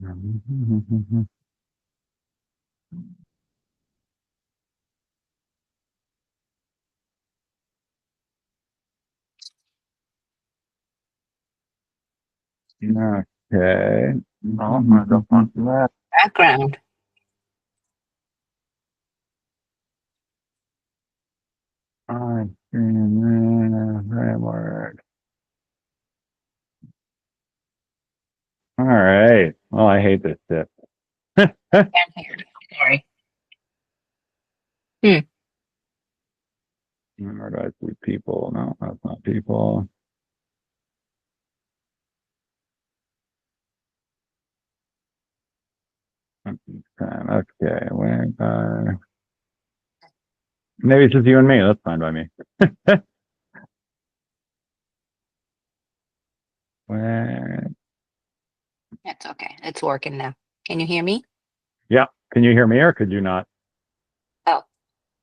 Okay. Oh, I don't want that. Background. Framework. All right. Well, I hate this shit. Can't hear it. Sorry. Where do I see people? No, that's not people. Okay, where? Maybe it's just you and me. That's fine by me. Where? It's okay. It's working now. Can you hear me? Yeah. Can you hear me or could you not? Oh,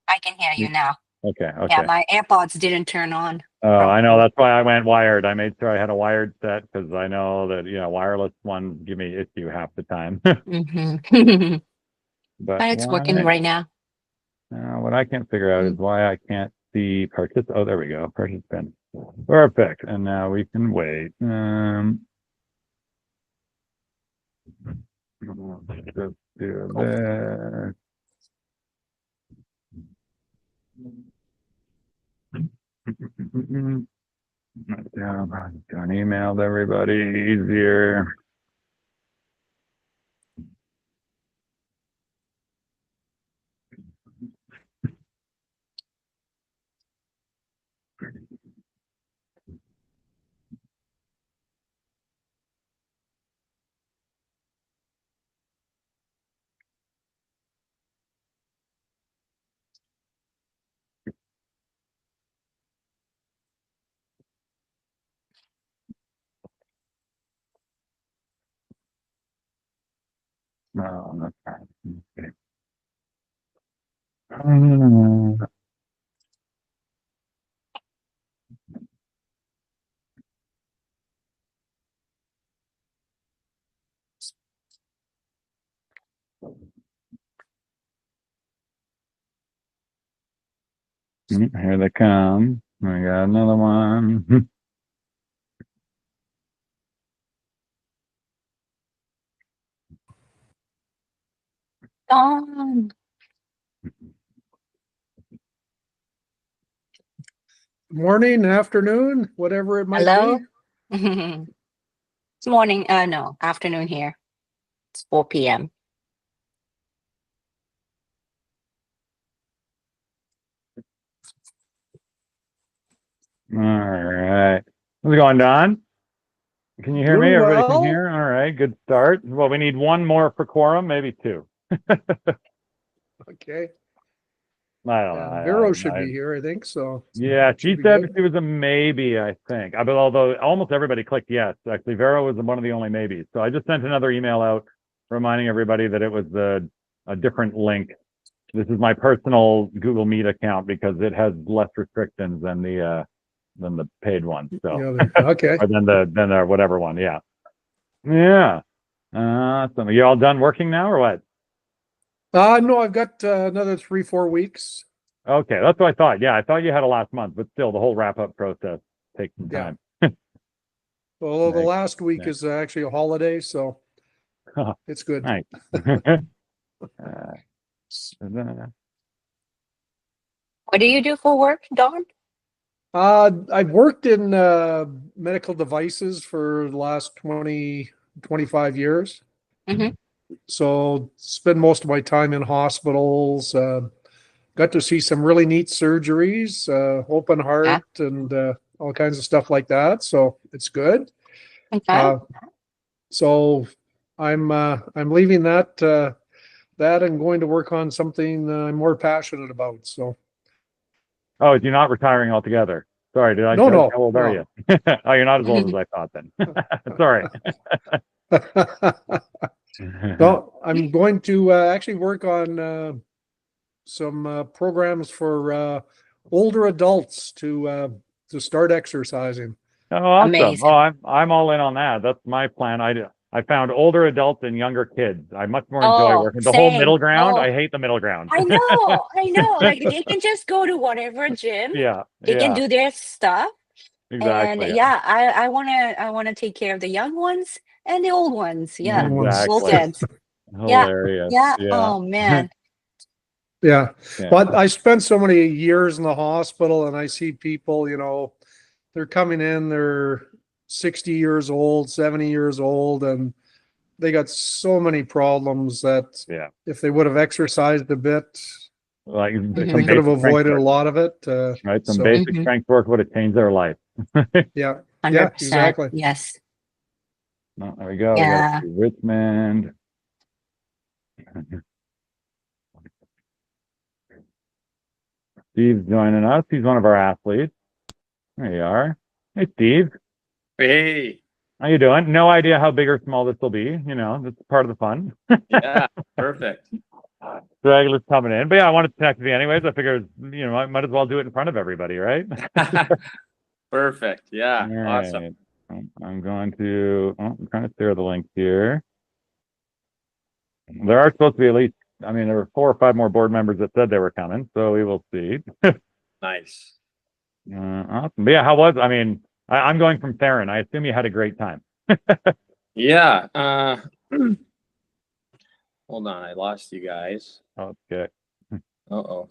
I can hear you now. Okay. Okay. Yeah, my AirPods didn't turn on. Oh, I know. That's why I went wired. I made sure I had a wired set because I know that, wireless ones give me issue half the time. Mm-hmm. But But it's working right now. what I can't figure out is why I can't see participant. Oh, there we go. Participant. Perfect. And now we can wait. Let's do this. Done emailed everybody easier. No, that's fine. Okay. Here they come. I got another one. Dawn. Morning, afternoon, whatever it might Hello? be. It's morning. No, afternoon here. It's 4 p.m. All right. How's it going, Don? Can you hear me? Doing Everybody can well. hear? All right. Good start. Well, we need one more for quorum, maybe two. Okay. I don't know. Vero should be here, I think. So Yeah, she should be said good. she was a maybe, I think. But although almost everybody clicked yes. Actually, Vero was one of the only maybes. So I just sent another email out reminding everybody that it was a different link. This is my personal Google Meet account because it has less restrictions than the paid one. So Okay. or than the whatever one. Yeah. Yeah. So you all done working now or what? No, I've got another 3-4 weeks. Okay, that's what I thought. Yeah, I thought you had a last month, but still, the whole wrap up process takes some time. Although the Nice. last week is actually a holiday, so it's good. Nice. What do you do for work, Dawn? I've worked in medical devices for the last 25 years. Mm-hmm. So spend most of my time in hospitals. Got to see some really neat surgeries, open heart, and all kinds of stuff like that. So it's good. Okay. So I'm leaving that and going to work on something I'm more passionate about. So. Oh, you're not retiring altogether. Sorry, did I? No. How old are you? Oh, you're not as old as I thought then. Sorry. No, I'm going to actually work on some programs for older adults to start exercising. Oh, awesome. Amazing. Oh, I'm all in on that. That's my plan. I found older adults and younger kids. I much more enjoy Oh, working the whole same. middle ground. Oh, I hate the middle ground. I know. Like they can just go to whatever gym. Yeah, They can yeah, do their stuff. And exactly, yeah, I wanna take care of the young ones and the old ones. Yeah. Both exactly. ends. Yeah. Hilarious. Yeah. Yeah, Oh man. Yeah. yeah, But I spent so many years in the hospital and I see people, they're coming in, they're 60 years old, 70 years old, and they got so many problems that yeah. if they would have exercised a bit, Like they some Mhm. could have basic strength avoided a work, lot of it. right? Some So, basic Mhm. strength work would have changed their life. yeah, yeah, 100%. exactly. Yes. Oh, there we go. We got Yeah. Richmond. Steve's joining us. He's one of our athletes. There you are. Hey, Steve. Hey, How you doing? No idea how big or small this will be. That's part of the fun. yeah, perfect. Regulars coming in. But yeah, I wanted to connect with you anyways. I figured, I might as well do it in front of everybody, right? Perfect. Yeah, All awesome. right. I'm going to, I'm trying to share the link here. There are supposed to be at least, there were 4 or 5 more board members that said they were coming, so we will see. Nice. Awesome. But yeah, how was, I'm going from Theron. I assume you had a great time. Yeah. Hold on, I lost you guys. Okay. Uh-oh.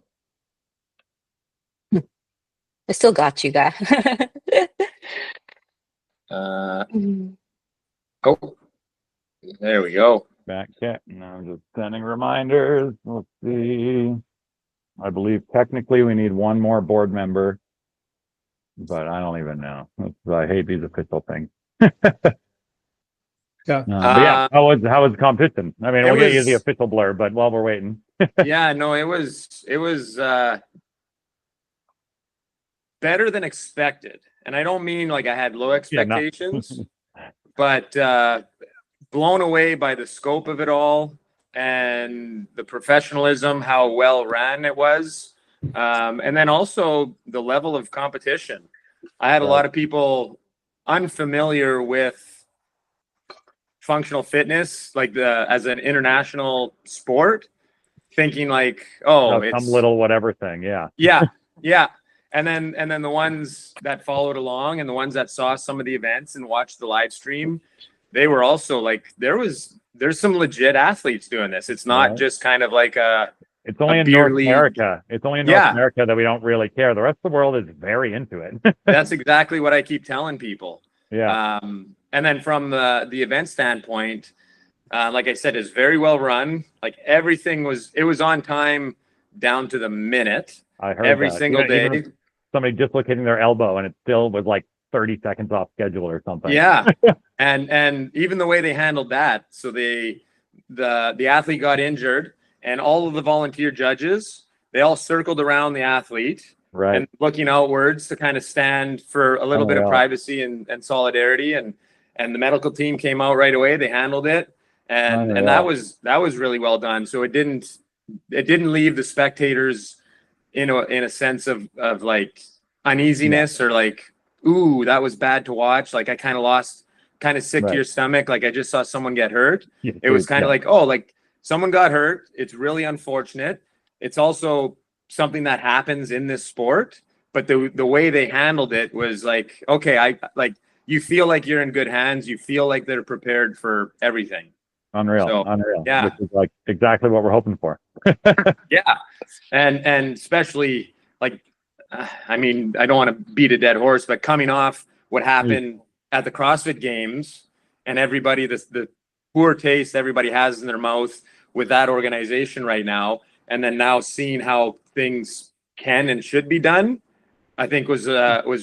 I still got you guys. Oh, there we go. Back cat. Now I'm just sending reminders. Let's see. I believe technically we need 1 more board member, but I don't even know. I hate these official things. Yeah. But yeah, how was the competition? We'll get you the was- official blurb, but while we're waiting, Yeah, no, it was better than expected. And I don't mean like I had low expectations, but blown away by the scope of it all and the professionalism, how well ran it was. And then also the level of competition. I had a lot of people unfamiliar with functional fitness, like as an international sport, thinking like, oh, some it's little whatever thing. Yeah. yeah. And then the ones that followed along and the ones that saw some of the events and watched the live stream, they were also like, there's some legit athletes doing this. It's not Right. just kind of like It's only in beer North league. America. It's only in North Yeah. America that we don't really care. The rest of the world is very into it. That's exactly what I keep telling people. Yeah. And then from the event standpoint, like I said, it's very well run. Like everything was on time down to the minute. I heard every that. single day. Even somebody dislocating their elbow and it still was like 30 seconds off schedule or something. Yeah. and even the way they handled that. So the athlete got injured and all of the volunteer judges, they all circled around the athlete Right. and looking outwards to kind of stand for a little bit of privacy and solidarity. And the medical team came out right away. They handled it. And that was really well done. So it didn't leave the spectators in a sense of like uneasiness or like, ooh, that was bad to watch. Like I kind of sick to your stomach. Like I just saw someone get hurt. It was kind of like, oh, like someone got hurt. It's really unfortunate. It's also something that happens in this sport, but the way they handled it was like, okay, you feel like you're in good hands. You feel like they're prepared for everything. Unreal. Yeah. Which is like exactly what we're hoping for. Yeah. And especially like, I don't want to beat a dead horse, but coming off what happened at the CrossFit Games and everybody, the poor taste everybody has in their mouth with that organization right now, and then now seeing how things can and should be done, I think was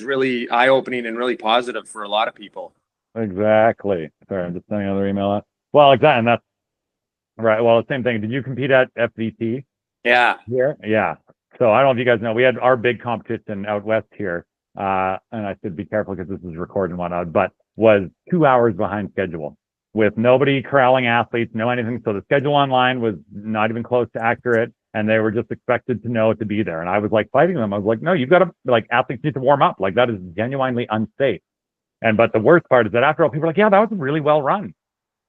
really eye-opening and really positive for a lot of people. Exactly. Sorry, I'm just sending another email out. Well, exactly. And that's right. Well, the same thing. Did you compete at FVT? Yeah. Here? Yeah. So I don't know if you guys know, we had our big competition out west here. And I should be careful because this is recorded and whatnot, but was 2 hours behind schedule with nobody corralling athletes, no anything. So the schedule online was not even close to accurate. And they were just expected to know to be there. And I was like fighting them. I was like, no, you've got to, like, athletes need to warm up. Like, that is genuinely unsafe. But the worst part is that after all, people are like, yeah, that was really well run.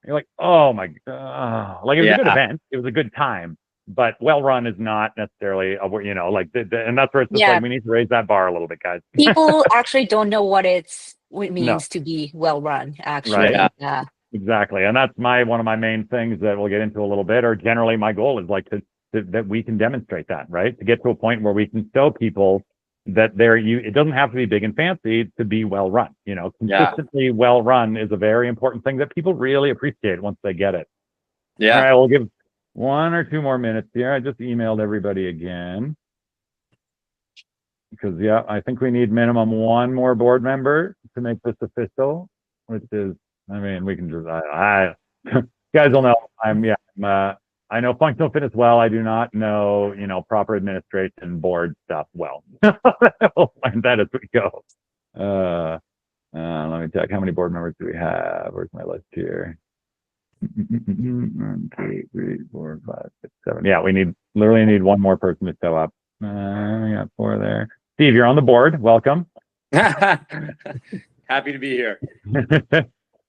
You're like, oh my god, like it was a good Yeah. event. It was a good time, but well run is not necessarily, like, and that's where it's just Yeah. like, we need to raise that bar a little bit, guys. People actually don't know what it No. means to be well run, actually. Right. Yeah. Exactly. And that's one of my main things that we'll get into a little bit, or generally my goal is like that we can demonstrate that, right? To get to a point where we can show people that it doesn't have to be big and fancy to be well run. Consistently well run is a very important thing that people really appreciate once they get it. Yeah. All right, we'll give 1 or 2 more minutes here. I just emailed everybody again. Because I think we need minimum 1 more board member to make this official, which is, I mean, we can just, you guys will know I know functional fitness well. I do not know, proper administration board stuff well. We'll learn that as we go. Let me check, how many board members do we have? Where's my list here? 1, 2, 3, 4, 5, 6, 7. Yeah, we literally need 1 more person to show up. We got 4 there. Steve, you're on the board. Welcome. Happy to be here.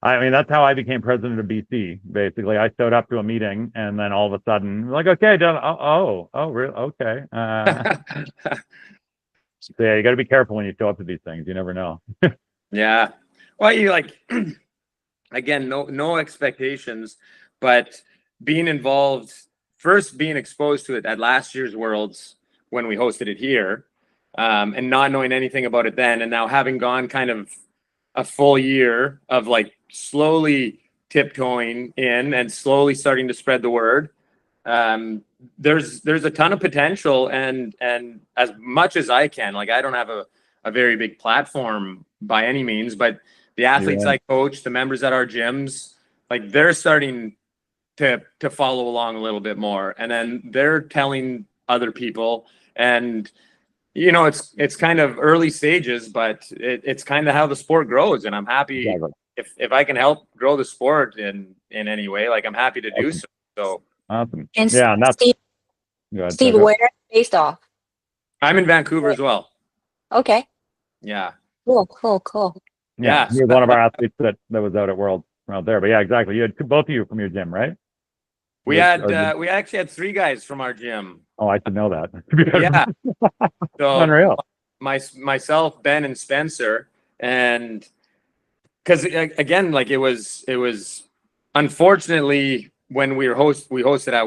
I mean, that's how I became president of BC. Basically, I showed up to a meeting, and then all of a sudden, like, okay, done. Really? Okay. So yeah, you got to be careful when you show up to these things. You never know. Yeah. Well, you like, again, no expectations, but being involved, first being exposed to it at last year's Worlds when we hosted it here, and not knowing anything about it then, and now having gone kind of a full year of like slowly tiptoeing in and slowly starting to spread the word. There's a ton of potential, and as much as I can, like, I don't have a very big platform by any means, but the athletes I coach, the members at our gyms, like, they're starting to follow along a little bit more, and then they're telling other people, and it's kind of early stages, but it's kind of how the sport grows, and I'm happy if I can help grow the sport in any way, like, I'm happy to do so. So awesome. And Yeah, and that's Steve, where are you based off? I'm in Vancouver as well. Okay. Yeah. Cool. Yeah, he was one of our athletes that was out at Worlds out there. But yeah, exactly. You had both of you from your gym, right? We actually had 3 guys from our gym. Oh, I should know that. Yeah. So unreal. Myself, Ben, and Spencer, and because again, like, it was unfortunately when we hosted at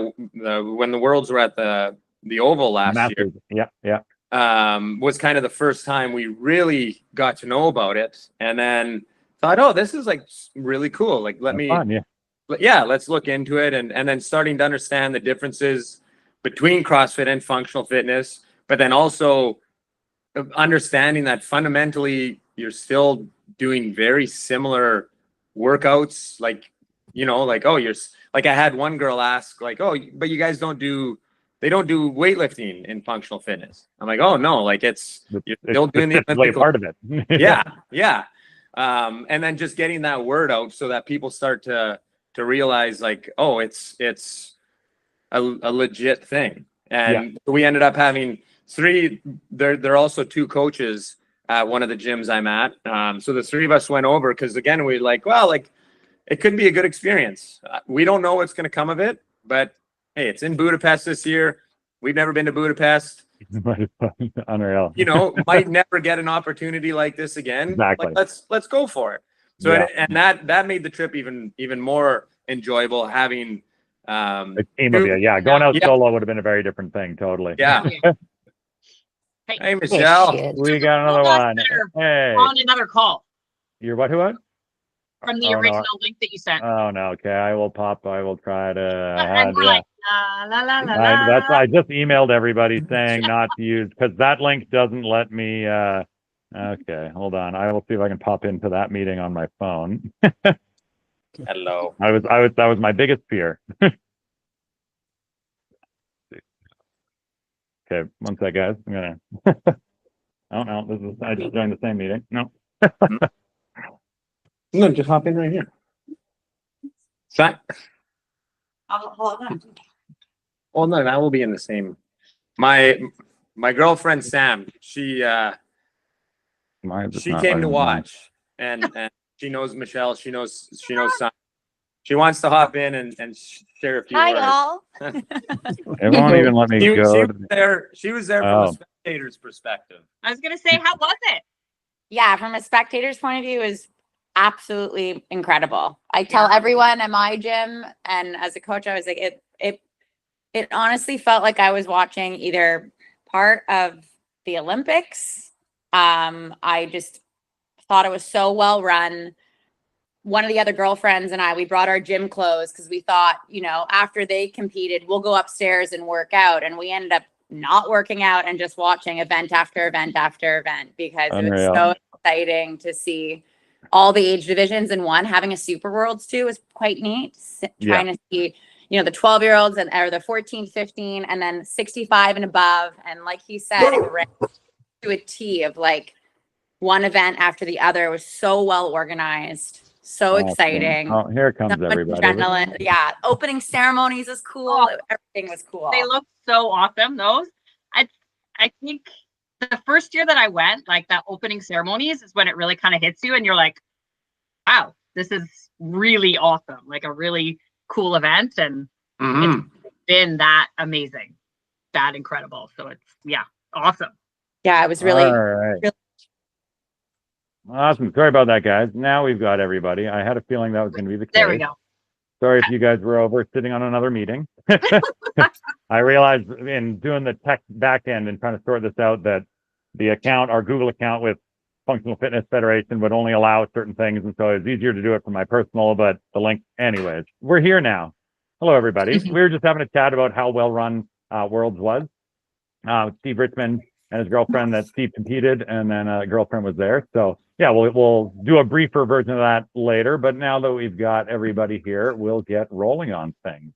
when the Worlds were at the Oval last year. Yeah. Was kind of the first time we really got to know about it, and then thought, oh, this is like really cool. Like, let's look into it, and then starting to understand the differences between CrossFit and functional fitness, but then also understanding that fundamentally you're still doing very similar workouts. Like, oh, you're like, I had one girl ask, like, oh, but you guys don't do weightlifting in functional fitness. I'm like, oh no, like, you're still doing the Olympic part of it. Yeah. And then just getting that word out so that people start to realize, like, oh, it's a legit thing. And we ended up having 3. There are also 2 coaches at one of the gyms I'm at. So the 3 of us went over because, again, we like, well, like, it could be a good experience. We don't know what's going to come of it, but hey, it's in Budapest this year. We've never been to Budapest. Unreal. Might never get an opportunity like this again. Exactly. Like, let's go for it. So and that made the trip even more enjoyable, having a team of you. Yeah, going out solo would have been a very different thing. Totally. Yeah. Hey, Michelle. We got another one. Hey. On another call. You're what? Who? What? From the original link that you sent. Oh no. Okay, I will try to. That's I just emailed everybody saying not to use, because that link doesn't let me. Okay, hold on. I will see if I can pop into that meeting on my phone. Hello. That was my biggest fear. Okay, one sec, guys. I'm gonna. Oh no, I just joined the same meeting. No. No, just hop in right here. hold on. Well, no, that will be in the same. My girlfriend Sam, she came to watch, and she knows Michelle. She knows Sam. She wants to hop in and share a few Hi, words. y'all. It won't even let me She go. was there. She was there from Oh. a spectator's perspective. I was gonna say, how was it? Yeah, from a spectator's point of view, is absolutely incredible. I tell Yeah. everyone at my gym, and as a coach, I was like, it honestly felt like I was watching either part of the Olympics. I just thought it was so well run. One of the other girlfriends and I, we brought our gym clothes because we thought, you know, after they competed, we'll go upstairs and work out. And we ended up not working out and just watching event after event after event because it was Unreal. so exciting to see all the age divisions in one. Having a Super Worlds too was quite neat. Trying to see, you know, the 12-year-olds and or the 14, 15, and then 65 and above. And like he said, it ran to a T of like one event after the other. It was so well organized. So Awesome. exciting. Oh, here comes So much everybody. adrenaline. Yeah. Opening ceremonies is cool. Everything was cool. They look so awesome. Those, I think the first year that I went, like that opening ceremonies is when it really kind of hits you, and you're like, wow, this is really awesome. Like a really cool event, and it's been that amazing, that incredible. So it's awesome. Yeah, it was really, All right. really- Awesome. Sorry about that, guys. Now we've got everybody. I had a feeling that was going to be the case. There we go. Sorry if you guys were over sitting on another meeting. I realized in doing the tech back end and trying to sort this out that the account, our Google account with Functional Fitness Federation would only allow certain things. And so it's easier to do it from my personal, but the link anyways. We're here now. Hello, everybody. We were just having a chat about how well run Worlds was. Steve Richmond and his girlfriend that Steve competed, and then a girlfriend was there. So yeah, we'll do a briefer version of that later. But now that we've got everybody here, we'll get rolling on things.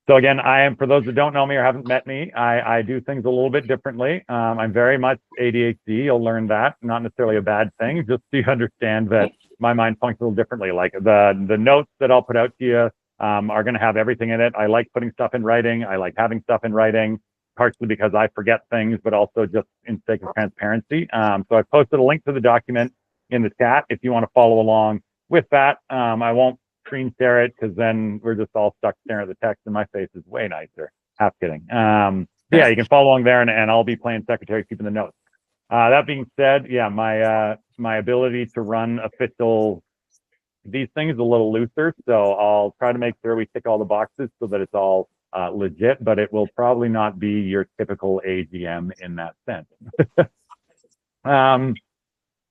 So again, I am, for those that don't know me or haven't met me, I do things a little bit differently. I'm very much ADHD. You'll learn that, not necessarily a bad thing, just so you understand that my mind functions a little differently. Like the notes that I'll put out to you are going to have everything in it. I like putting stuff in writing. I like having stuff in writing, partially because I forget things, but also just in sake of transparency. So I posted a link to the document in the chat if you want to follow along with that. I won't screen share it because then we're just all stuck staring at the text and my face is way nicer. Half kidding. Yeah, you can follow along there and I'll be playing secretary, keeping the notes. That being said, yeah, my ability to run official these things is a little looser, so I'll try to make sure we tick all the boxes so that it's all legit, but it will probably not be your typical AGM in that sense.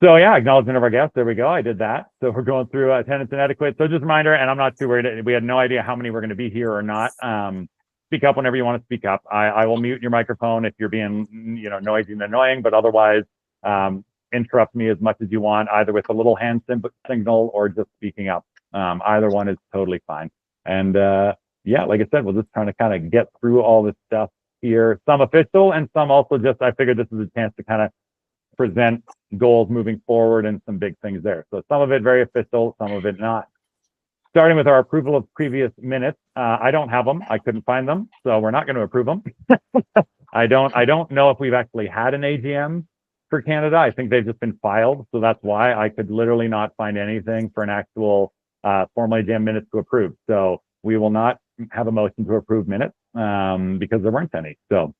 So yeah, acknowledgement of our guests. There we go. I did that. So we're going through attendance and etiquette. So just a reminder, and I'm not too worried. We had no idea how many were going to be here or not. Speak up whenever you want to speak up. I will mute your microphone if you're being, noisy and annoying, but otherwise, interrupt me as much as you want, either with a little hand signal or just speaking up. Either one is totally fine. And yeah, like I said, we're just trying to kind of get through all this stuff here. Some official and some also just, I figured this is a chance to kind of present goals moving forward and some big things there. So some of it very official, some of it not. Starting with our approval of previous minutes, I don't have them. I couldn't find them, so we're not going to approve them. I don't know if we've actually had an AGM for Canada. I think they've just been filed, so that's why I could literally not find anything for an actual formal AGM minutes to approve. So we will not have a motion to approve minutes because there weren't any. So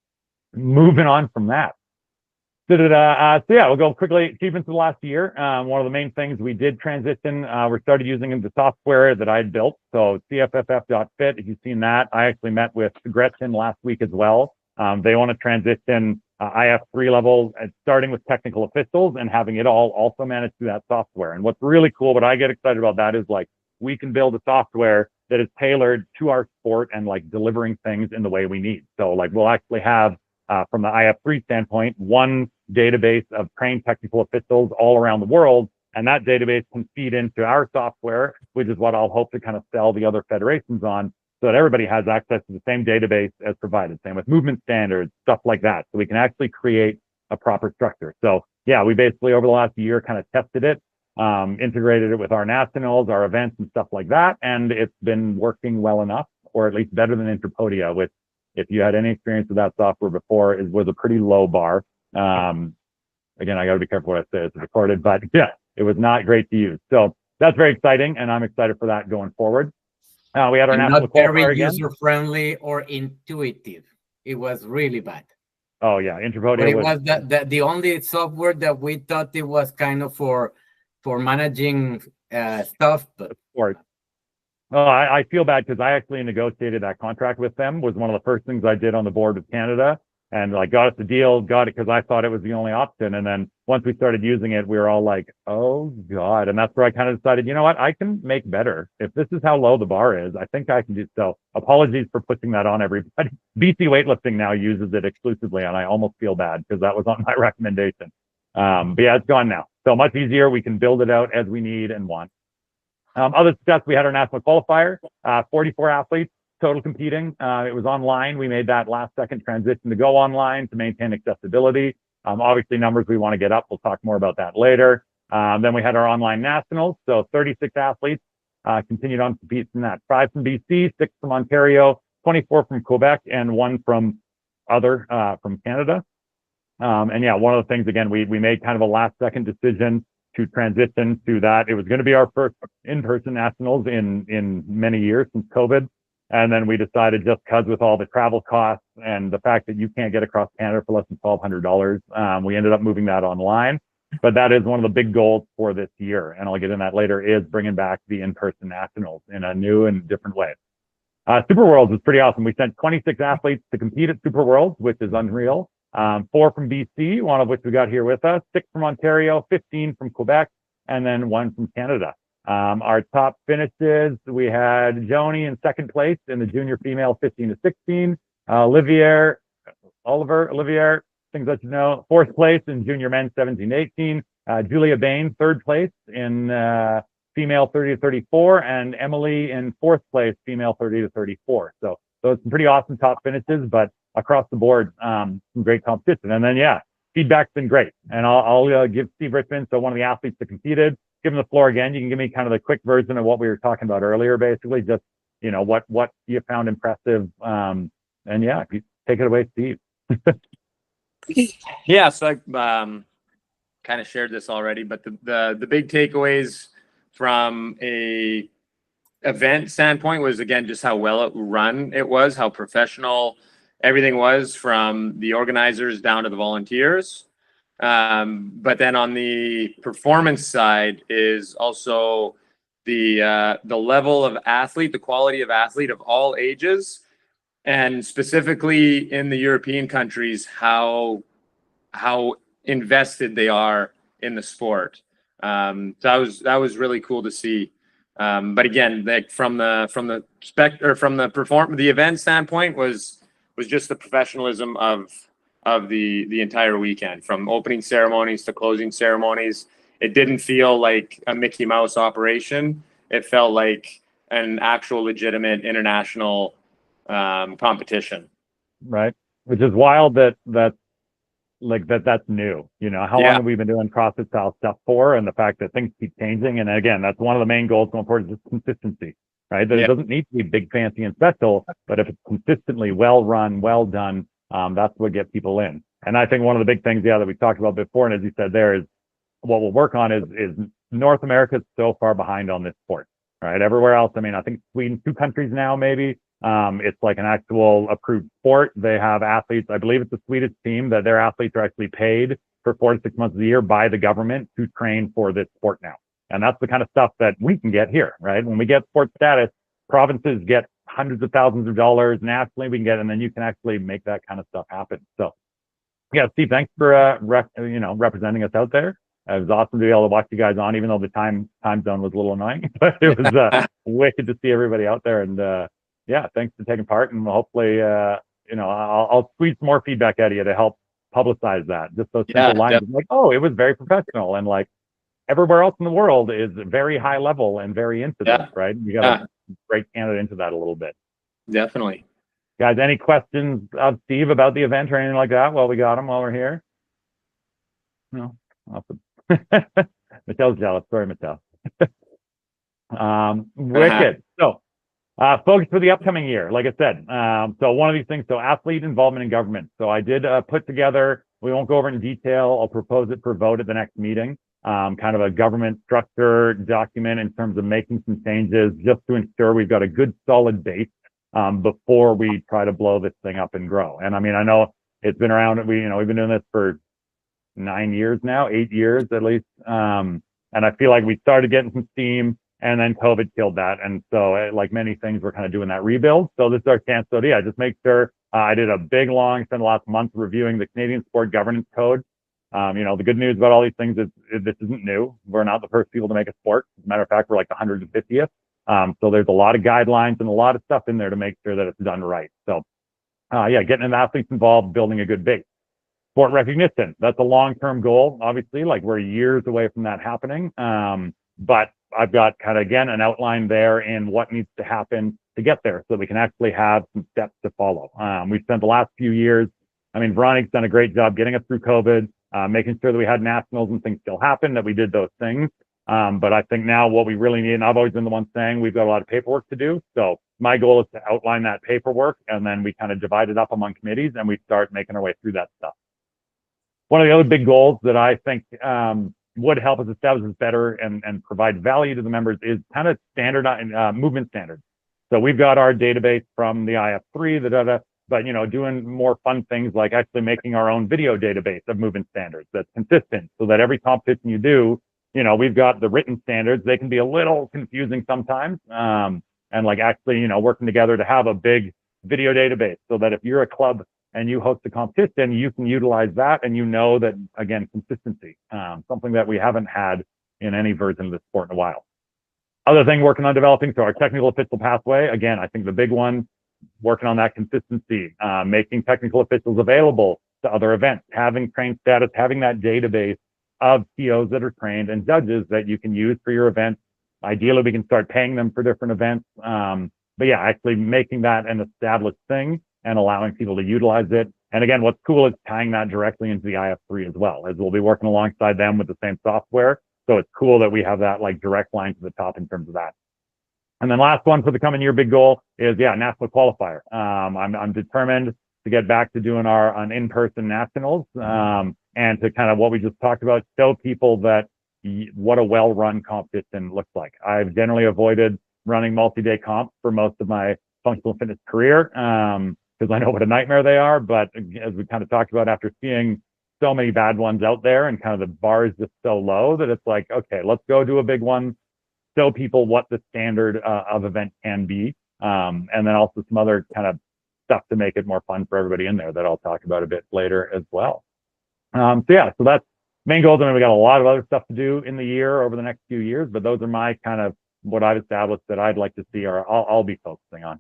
moving on from that. So yeah, we'll go quickly. Achievements of the last year. One of the main things we did transition, we started using the software that I'd built. So cfff.fit, if you've seen that, I actually met with Gretchen last week as well. They want to transition IF3 level, starting with technical officials and having it all also managed through that software. And what's really cool, what I get excited about that is like, we can build a software that is tailored to our sport and like delivering things in the way we need. So like we'll actually have from the IF3 standpoint, one database of trained technical officials all around the world. And that database can feed into our software, which is what I'll hope to kind of sell the other federations on so that everybody has access to the same database as provided. Same with movement standards, stuff like that. So we can actually create a proper structure. So yeah, we basically over the last year kind of tested it, integrated it with our nationals, our events and stuff like that. And it's been working well enough, or at least better than Interpodia, which if you had any experience with that software before, it was a pretty low bar. Again, I got to be careful what I say, it's recorded, but yeah, it was not great to use. So that's very exciting, and I'm excited for that going forward. We had our And national not very qualifier again. user friendly or intuitive. It was really bad. Oh yeah, But Interpodia it was was the only software that we thought it was kind of for managing stuff, but sport. Oh, I feel bad because I actually negotiated that contract with them. Was one of the first things I did on the board of Canada, and like got us the deal, got it because I thought it was the only option. And then once we started using it, we were all like, "Oh God!" And that's where I kind of decided, you know what, I can make better. If this is how low the bar is, I think I can do so. Apologies for pushing that on everybody. BC Weightlifting now uses it exclusively, and I almost feel bad because that was on my recommendation. But yeah, it's gone now. So much easier. We can build it out as we need and want. Other success, we had our national qualifier, 44 athletes total competing. It was online. We made that last second transition to go online to maintain accessibility. Obviously numbers we want to get up. We'll talk more about that later. Then we had our online nationals. So 36 athletes continued on to compete in that. 5 from BC, 6 from Ontario, 24 from Quebec, and 1 from from Canada. And yeah, one of the things, again, we made kind of a last second decision to transition to that. It was going to be our first in-person nationals in many years since COVID. And then we decided, just because with all the travel costs and the fact that you can't get across Canada for less than $1,200, we ended up moving that online. But that is one of the big goals for this year, and I'll get in that later, is bringing back the in-person nationals in a new and different way. Super Worlds was pretty awesome. We sent 26 athletes to compete at Super Worlds, which is unreal. 4 from BC, one of which we got here with us, 6 from Ontario, 15 from Quebec, and then 1 from Canada. Our top finishes, we had Joni in second place in the junior female 15 to 16, Olivier, things that you know, 4th place in junior men 17 to 18, Julia Bain, 3rd place in female 30 to 34, and Emily in 4th place, female 30 to 34. So those some pretty awesome top finishes, but across the board, some great competition. And then, yeah, feedback's been great. And I'll give Steve Richmond, so one of the athletes that competed, give him the floor again. You can give me kind of the quick version of what we were talking about earlier, basically, just, you know, what you found impressive. And yeah, you take it away, Steve. Yeah, so I kind of shared this already, but the big takeaways from a event standpoint was, again, just how well run it was, how professional everything was, from the organizers down to the volunteers. But then on the performance side is also the level of athlete, the quality of athlete of all ages, and specifically in the European countries, how invested they are in the sport. So that was really cool to see. But again, like from the event standpoint was just the professionalism of the entire weekend, from opening ceremonies to closing ceremonies. It didn't feel like a Mickey Mouse operation. It felt like an actual legitimate international competition. Right. Which is wild that's new. You know, how long have we been doing CrossFit style stuff for? And the fact that things keep changing. And again, that's one of the main goals going forward, is just consistency, right? That it doesn't need to be big, fancy, and special, but if it's consistently well run, well done, that's what gets people in. And I think one of the big things, that we talked about before, and as you said there, is what we'll work on is North America is so far behind on this sport, right? Everywhere else, I mean, I think Sweden, 2 countries now, maybe, it's like an actual approved sport. They have athletes. I believe it's a Swedish team that their athletes are actually paid for 4 to 6 months of the year by the government to train for this sport now. And that's the kind of stuff that we can get here, right? When we get sports status, provinces get hundreds of thousands of dollars. Nationally, we can get, and then you can actually make that kind of stuff happen. So yeah, Steve, thanks for representing us out there. It was awesome to be able to watch you guys on, even though the time zone was a little annoying, but it was wicked to see everybody out there. And yeah, thanks for taking part. And hopefully, I'll squeeze some more feedback out of you to help publicize that. Just those simple lines, like, oh, it was very professional, and like everywhere else in the world is very high level and very into this, right? You got to break Canada into that a little bit. Definitely. Guys, any questions of Steve about the event or anything like that while we got him while we're here? No? Awesome. Michelle's jealous. Sorry, Michelle. Wicked. So, focus for the upcoming year, like I said. So one of these things, so athlete involvement in government. So I did put together, we won't go over in detail. I'll propose it for vote at the next meeting. kind of a government structure document in terms of making some changes just to ensure we've got a good solid base before we try to blow this thing up and grow. And I mean, I know it's been around, we've been doing this for 9 years now, 8 years at least. And I feel like we started getting some steam and then COVID killed that. And so like many things, we're kind of doing that rebuild. So this is our chance. So yeah, just make sure I did a big, spent the last month reviewing the Canadian Sport Governance Code. The good news about all these things is this isn't new. We're not the first people to make a sport. As a matter of fact, we're like the 150th. So there's a lot of guidelines and a lot of stuff in there to make sure that it's done right. So yeah, getting the athletes involved, building a good base. Sport recognition, that's a long-term goal. Obviously, like we're years away from that happening. But I've got kind of, again, an outline there in what needs to happen to get there so we can actually have some steps to follow. We've spent the last few years, I mean, Veronique's done a great job getting us through COVID, making sure that we had nationals and things still happen, that we did those things. But I think now what we really need, and I've always been the one saying we've got a lot of paperwork to do. So my goal is to outline that paperwork, and then we kind of divide it up among committees and we start making our way through that stuff. One of the other big goals that I think would help us establish this better and provide value to the members is kind of standard movement standards. So we've got our database from the IF3, but doing more fun things like actually making our own video database of movement standards that's consistent, so that every competition you do, we've got the written standards. They can be a little confusing sometimes, and like actually, working together to have a big video database so that if you're a club and you host a competition, you can utilize that, and that, again, consistency, something that we haven't had in any version of the sport in a while. Other thing working on developing, so our technical official pathway, again, I think the big one, working on that consistency, making technical officials available to other events, having trained status, having that database of TOs that are trained and judges that you can use for your events. Ideally, we can start paying them for different events. But yeah, actually making that an established thing and allowing people to utilize it. And again, what's cool is tying that directly into the IF3 as well, as we'll be working alongside them with the same software. So it's cool that we have that like direct line to the top in terms of that. And then last one for the coming year, big goal is, yeah, national qualifier. I'm determined to get back to doing our in-person nationals, and to kind of what we just talked about, show people that what a well-run competition looks like. I've generally avoided running multi-day comps for most of my functional fitness career, because I know what a nightmare they are. But as we kind of talked about, after seeing so many bad ones out there and kind of the bar is just so low that it's like, okay, let's go do a big one, show people what the standard of event can be. And then also some other kind of stuff to make it more fun for everybody in there that I'll talk about a bit later as well. So yeah, so that's main goals. I mean, we got a lot of other stuff to do in the year over the next few years, but those are my kind of what I've established that I'd like to see, or I'll be focusing on.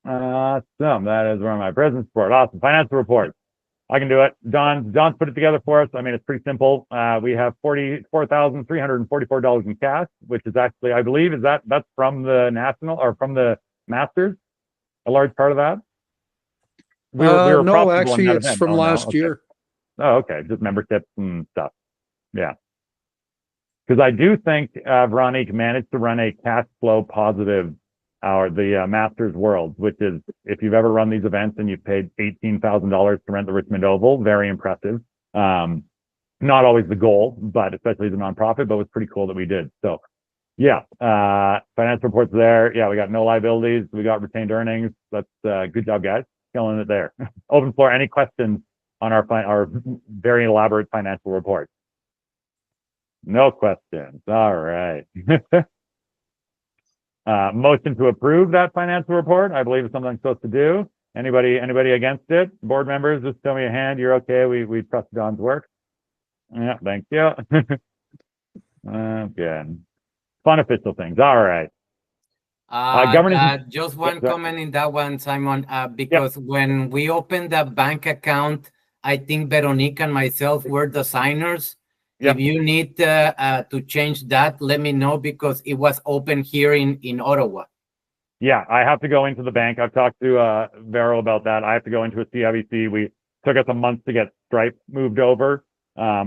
So that is where my presence report. Awesome. Financial report. I can do it. Don's put it together for us. I mean, it's pretty simple. We have $44,344 in cash, which is actually, I believe, that's from the national or from the Masters. A large part of that. We were no, actually, it's from last year. Oh, okay. Just memberships and stuff. Yeah. Because I do think Veronique managed to run a cash flow positive the Masters World, which is, if you've ever run these events and you've paid $18,000 to rent the Richmond Oval, very impressive. Not always the goal, but especially as a nonprofit, but it was pretty cool that we did. So yeah, financial reports there. Yeah, we got no liabilities. We got retained earnings. That's good job, guys. Killing it there. Open floor. Any questions on our very elaborate financial report? No questions. All right. Motion to approve that financial report, I believe is something I'm supposed to do. Anybody against it? Board members, just tell me a hand. You're okay. We trust Don's work. Yeah, thank you. Good. Fun official things. All right. Just one comment in that one, Simon, because when we opened the bank account, I think Veronique and myself were the signers. If you need to change that, let me know, because it was open here in Ottawa. Yeah, I have to go into the bank. I've talked to Vero about that. I have to go into a CIBC. We took us a month to get Stripe moved over,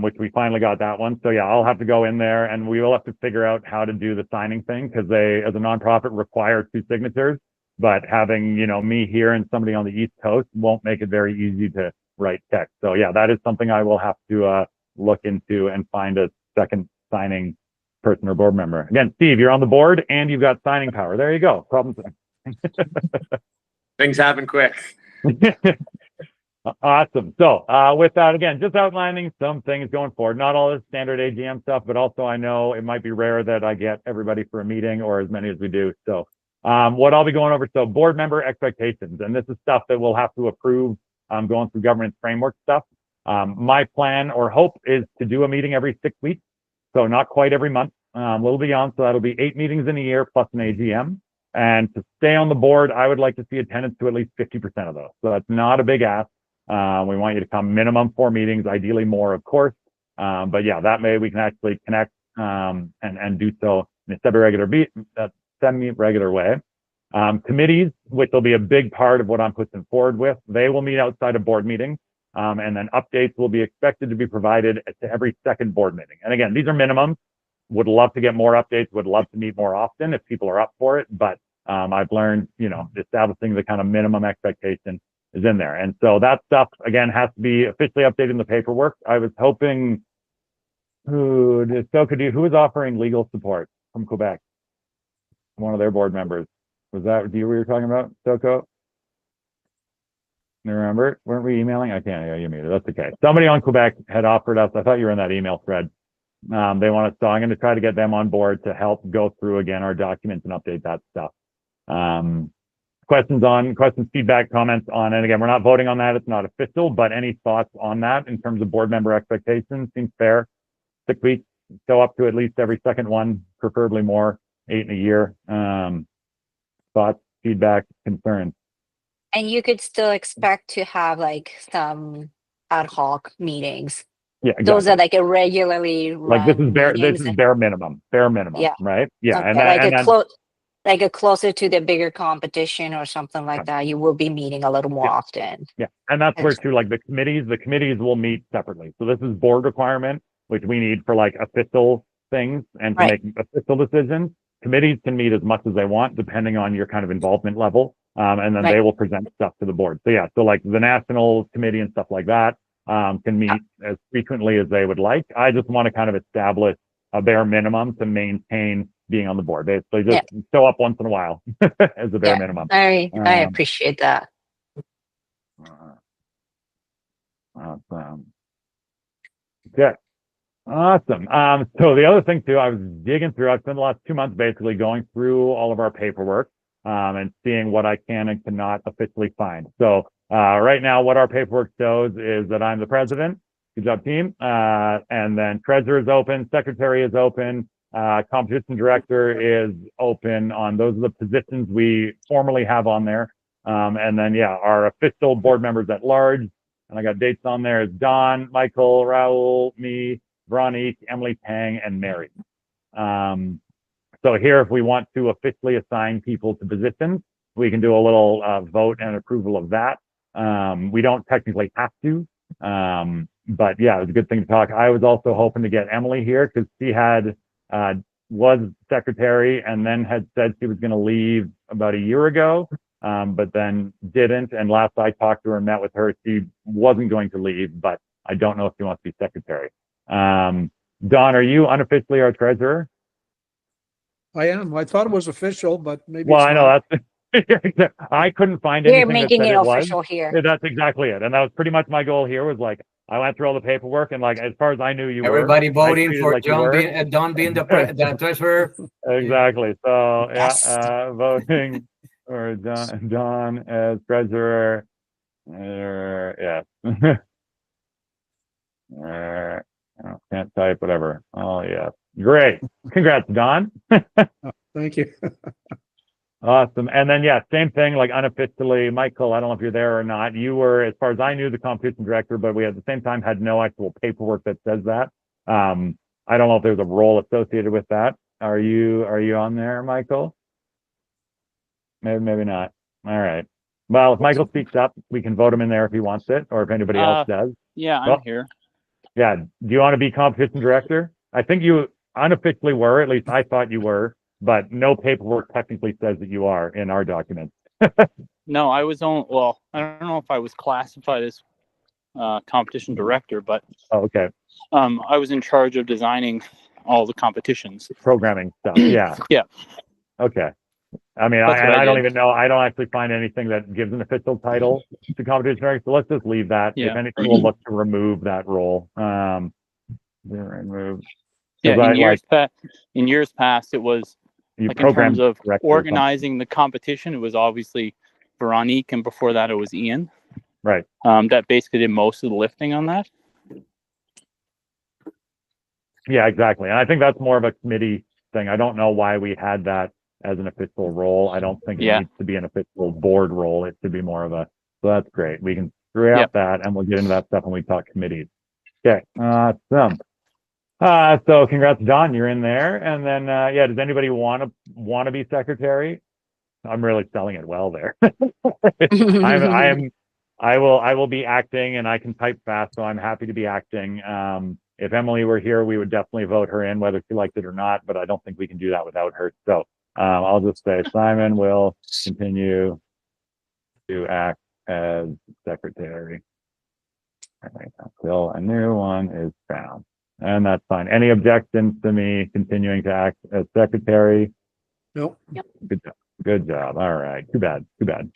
which we finally got that one. So yeah, I'll have to go in there, and we will have to figure out how to do the signing thing, because they, as a nonprofit, require 2 signatures. But having, me here and somebody on the East Coast won't make it very easy to write text. So yeah, that is something I will have to look into and find a second signing person or board member. Again, Steve, you're on the board and you've got signing power. There you go. Problem solved. Things happen quick. Awesome. So with that, again, just outlining some things going forward. Not all the standard AGM stuff, but also I know it might be rare that I get everybody for a meeting or as many as we do. So what I'll be going over, so board member expectations, and this is stuff that we'll have to approve going through governance framework stuff. My plan or hope is to do a meeting every 6 weeks. So not quite every month, a little beyond. So that'll be 8 meetings in a year plus an AGM. And to stay on the board, I would like to see attendance to at least 50% of those. So that's not a big ask. We want you to come minimum 4 meetings, ideally more, of course. But yeah, that way we can actually connect and do so in a semi-regular way. Committees, which will be a big part of what I'm pushing forward with, they will meet outside of board meetings. And then updates will be expected to be provided to every second board meeting. And again, these are minimums. Would love to get more updates, would love to meet more often if people are up for it. But I've learned, establishing the kind of minimum expectation is in there. And so that stuff, again, has to be officially updated in the paperwork. I was hoping, who was offering legal support from Quebec? One of their board members. Was that you were talking about, Soko? You remember? Weren't we emailing? I can't hear you muted. That's okay. Somebody on Quebec had offered us, I thought you were in that email thread. They want us, so I'm going to try to get them on board to help go through again our documents and update that stuff. Questions, feedback, comments on, and again, we're not voting on that. It's not official, but any thoughts on that in terms of board member expectations? Seems fair. 6 weeks, go up to at least every second one, preferably more, 8 in a year. Thoughts, feedback, concerns. And you could still expect to have like some ad hoc meetings. Yeah, exactly. Those are like a regularly like this is bare meetings. this is bare minimum, Yeah. right? Yeah. Okay, And then, like a closer to the bigger competition or something like that, you will be meeting a little more Yeah. often. yeah, and that's where too, like the committees will meet separately. So this is board requirement, which we need for like official things and to Right. make official decisions. Committees can meet as much as they want, depending on your kind of involvement level. And then Right. they will present stuff to the board. So yeah, so like the national committee and stuff like that can meet as frequently as they would like. I just want to kind of establish a bare minimum to maintain being on the board. Basically just show up once in a while as a bare minimum. I appreciate that. Awesome. Okay. Awesome. So the other thing too, I was digging through, I've spent the last 2 months basically going through all of our paperwork, and seeing what I can and cannot officially find. So, right now what our paperwork shows is that I'm the president. Good job, team. And then treasurer is open, secretary is open, competition director is open on those are the positions we formally have on there. And then, yeah, our official board members at large, and I got dates on there is Don, Michael, Raul, me, Veronique, Emily Tang, and Mary. So here, if we want to officially assign people to positions, we can do a little vote and approval of that. We don't technically have to, but yeah, it was a good thing to talk. I was also hoping to get Emily here because she had was secretary and then had said she was going to leave about a year ago, but then didn't. And last I talked to her and met with her, she wasn't going to leave, but I don't know if she wants to be secretary. Don, are you unofficially our treasurer? I am. I thought it was official, but maybe Well, it's I not. know that's I couldn't find We're anything that making said it it was. official here. That's exactly it. And that was pretty much my goal here was like, I went through all the paperwork and like, as far as I knew you Everybody were. voting treated for like you Don were. being the treasurer. Exactly. So Yes. yeah, voting for Don as treasurer. Yeah. Can't type, whatever. Oh yeah. Great. Congrats, Don. Thank you. Awesome. And then, yeah, same thing, like unofficially, Michael, I don't know if you're there or not. You were, as far as I knew, the competition director, but we at the same time had no actual paperwork that says that. I don't know if there's a role associated with that. Are you on there, Michael? Maybe not. All right. Well, if Michael speaks up, we can vote him in there if he wants it, or if anybody else does. Yeah, I'm Well, here. Yeah. Do you want to be competition director? I think you unofficially were, at least I thought you were, but no paperwork technically says that you are in our documents. No, I was on. Well, I don't know if I was classified as competition director, but Oh, okay. I was in charge of designing all the competitions. Programming stuff. Yeah. Yeah. Okay. I mean, That's what I don't did. even know. I don't actually find anything that gives an official title to competition director. So let's just leave that. If Yeah. anything, we'll look to remove that role. Remove. Yeah. I, In years past, it was you like in terms of director or something. organizing the competition. It was obviously Veronique, and before that, it was Ian. Right. That basically did most of the lifting on that. Yeah, exactly. And I think that's more of a committee thing. I don't know why we had that as an official role. I don't think it Yeah. needs to be an official board role. It should be more of a, so that's great. We can screw out that and we'll get into that stuff when we talk committees. Okay. Awesome. So congrats, Don, you're in there. And then, yeah, does anybody want to be secretary? I'm really selling it well there. I will be acting and I can type fast, so I'm happy to be acting. If Emily were here, we would definitely vote her in, whether she liked it or not, but I don't think we can do that without her. So I'll just say Simon will continue to act as secretary. All right, until a new one is found. And that's fine. Any objections to me continuing to act as secretary? Nope. Good job. Good job. All right. Too bad. Too bad.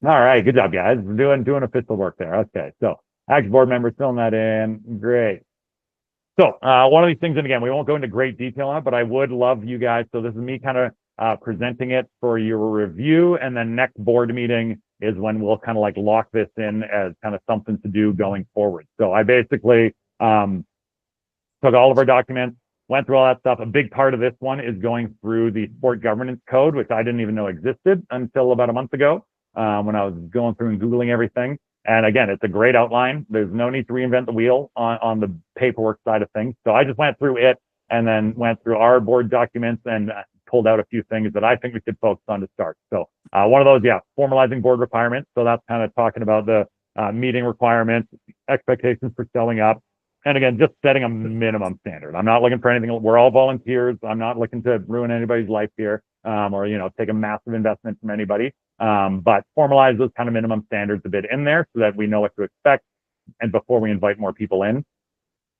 All right. Good job, guys. Doing official work there. Okay. So action board members filling that in. Great. So one of these things, and again, we won't go into great detail on it, but I would love you guys. So this is me kind of presenting it for your review, and then next board meeting is when we'll kind of like lock this in as kind of something to do going forward. So I basically took all of our documents, went through all that stuff. A big part of this one is going through the sport governance code, which I didn't even know existed until about a month ago when I was going through and Googling everything. And again, it's a great outline. There's no need to reinvent the wheel on the paperwork side of things. So I just went through it and then went through our board documents and pulled out a few things that I think we should focus on to start. So one of those, yeah, formalizing board requirements. So that's kind of talking about the meeting requirements, expectations for showing up. And again, just setting a minimum standard. I'm not looking for anything. We're all volunteers. I'm not looking to ruin anybody's life here or, take a massive investment from anybody. But formalize those kind of minimum standards a bit in there so that we know what to expect and before we invite more people in.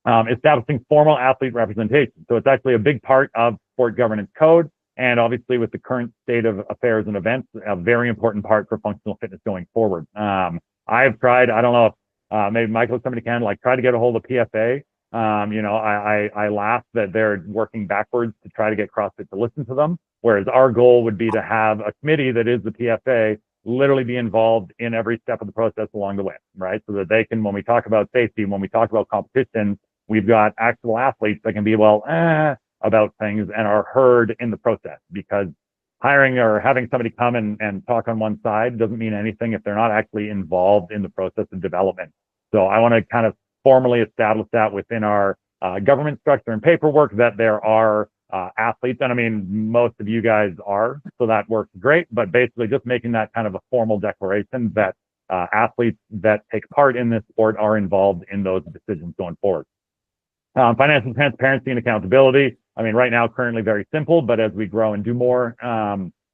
Establishing formal athlete representation. So it's actually a big part of sport governance code. And obviously with the current state of affairs and events, a very important part for functional fitness going forward. I've tried, I don't know if maybe Michael, somebody can try to get a hold of PFA. I laugh that they're working backwards to try to get CrossFit to listen to them. Whereas our goal would be to have a committee that is the PFA literally be involved in every step of the process along the way, right? So that they can, when we talk about safety, when we talk about competition, we've got actual athletes that can be, about things and are heard in the process, because hiring or having somebody come and talk on one side doesn't mean anything if they're not actually involved in the process of development. So I want to kind of formally establish that within our government structure and paperwork that there are athletes. And I mean, most of you guys are, so that works great, but basically just making that kind of a formal declaration that athletes that take part in this sport are involved in those decisions going forward. Financial transparency and accountability. I mean, right now, currently very simple, but as we grow and do more,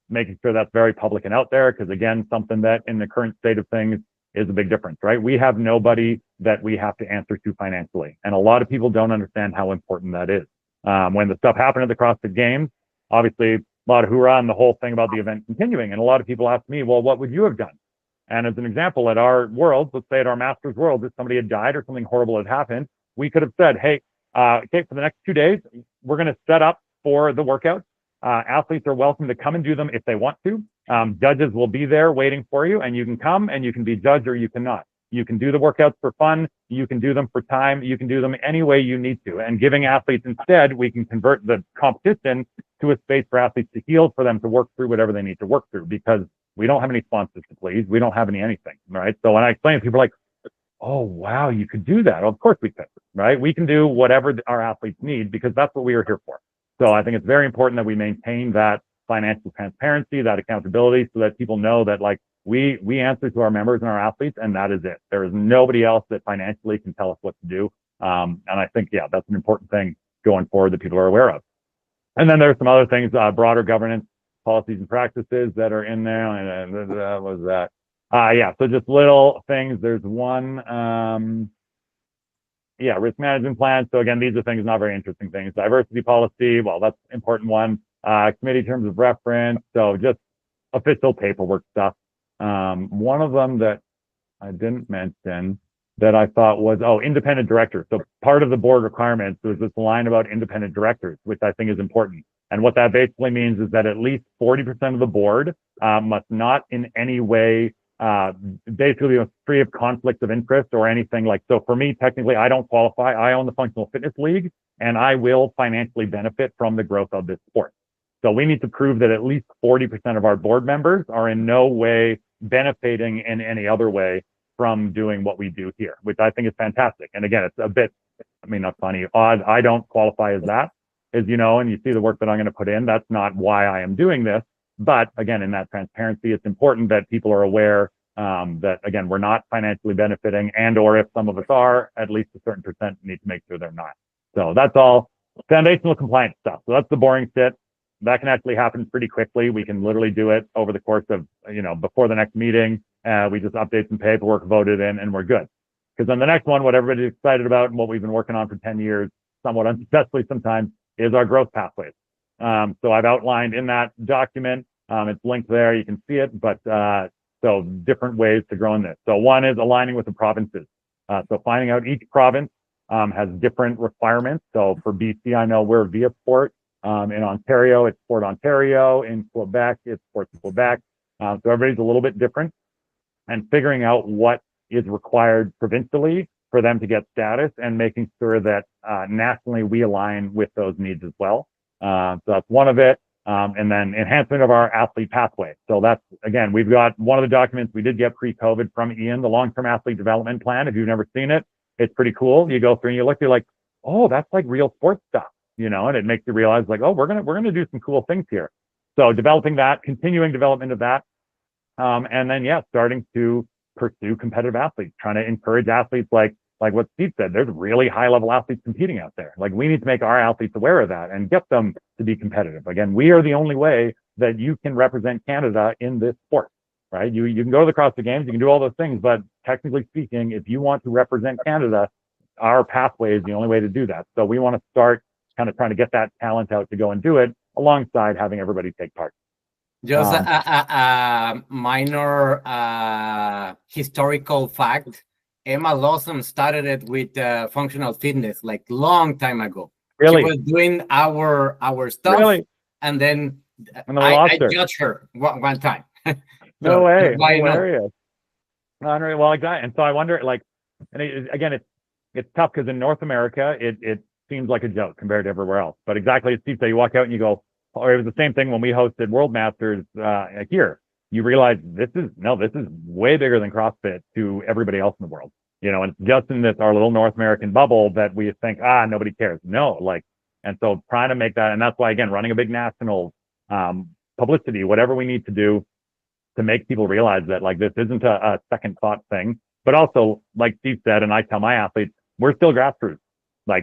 making sure that's very public and out there, because again, something that in the current state of things is a big difference, right? We have nobody that we have to answer to financially. And a lot of people don't understand how important that is. When the stuff happened at the CrossFit Games, obviously a lot of hoorah and the whole thing about the event continuing. And a lot of people ask me, well, what would you have done? And as an example, at our Worlds, let's say at our Masters Worlds, if somebody had died or something horrible had happened, we could have said, hey, okay, for the next 2 days, we're going to set up for the workouts. Athletes are welcome to come and do them if they want to. Judges will be there waiting for you, and you can come and you can be judged or you cannot. You can do the workouts for fun. You can do them for time. You can do them any way you need to. And giving athletes instead, we can convert the competition to a space for athletes to heal, for them to work through whatever they need to work through, because we don't have any sponsors to please. We don't have anything, right? So when I explain, people are like, oh, wow, you could do that. Of course we could, right? We can do whatever our athletes need because that's what we are here for. So I think it's very important that we maintain that financial transparency, that accountability, so that people know that we answer to our members and our athletes, and that is it. There is nobody else that financially can tell us what to do. And I think, yeah, that's an important thing going forward that people are aware of. And then there's some other things, broader governance policies and practices that are in there. And what was that? Yeah, so just little things. There's one, risk management plan. So again, these are things, not very interesting things. Diversity policy, well, that's an important one. Committee terms of reference. So just official paperwork stuff. One of them that I didn't mention that I thought was, independent directors. So part of the board requirements was this line about independent directors, which I think is important. And what that basically means is that at least 40% of the board must not in any way basically free of conflict of interest or anything like. So for me, technically, I don't qualify. I own the Functional Fitness League, and I will financially benefit from the growth of this sport. So we need to prove that at least 40% of our board members are in no way benefiting in any other way from doing what we do here, which I think is fantastic. And again, it's a bit, not funny, odd. I don't qualify as that, as you know, and you see the work that I'm going to put in. That's not why I am doing this. But again, in that transparency, it's important that people are aware that, again, we're not financially benefiting, and or if some of us are, at least a certain percent need to make sure they're not. So that's all foundational compliance stuff. So that's the boring shit. That can actually happen pretty quickly. We can literally do it over the course of, before the next meeting. We just update some paperwork, vote it in, and we're good. Because then the next one, what everybody's excited about and what we've been working on for 10 years, somewhat unsuccessfully sometimes, is our growth pathways. So I've outlined in that document, it's linked there, you can see it, but so different ways to grow in this. So one is aligning with the provinces. So finding out each province has different requirements. So for BC, I know we're via sport. In Ontario, it's Sport Ontario. In Quebec, it's Sports Quebec. So everybody's a little bit different. And figuring out what is required provincially for them to get status and making sure that nationally we align with those needs as well. So that's one of it. And then enhancement of our athlete pathway. So that's, again, we've got one of the documents we did get pre-COVID from Ian, the long-term athlete development plan. If you've never seen it, it's pretty cool. You go through and you look, you're like, oh, that's like real sports stuff. And it makes you realize like, oh, we're gonna do some cool things here. So developing that, continuing development of that, and then starting to pursue competitive athletes, trying to encourage athletes like what Steve said. There's really high level athletes competing out there. Like we need to make our athletes aware of that and get them to be competitive. Again, we are the only way that you can represent Canada in this sport, right? You can go to the CrossFit Games, you can do all those things, but technically speaking, if you want to represent Canada, our pathway is the only way to do that. So we want to start kind of trying to get that talent out to go and do it alongside having everybody take part. Just a minor historical fact. Emma Lawson started it with functional fitness like long time ago. Really? She was doing our stuff, Really? and then I judged her one time. No way. Why not? Hilarious. Well, exactly. And so I wonder, like, and again, it's tough because in North America, it seems like a joke compared to everywhere else. But exactly as Steve said, you walk out and you go, or it was the same thing when we hosted World Masters here. You realize this is way bigger than CrossFit to everybody else in the world. And it's just in our little North American bubble that we think, nobody cares. No, and so trying to make that, and that's why, again, running a big national publicity, whatever we need to do to make people realize that this isn't a second thought thing. But also, like Steve said, and I tell my athletes, we're still grassroots.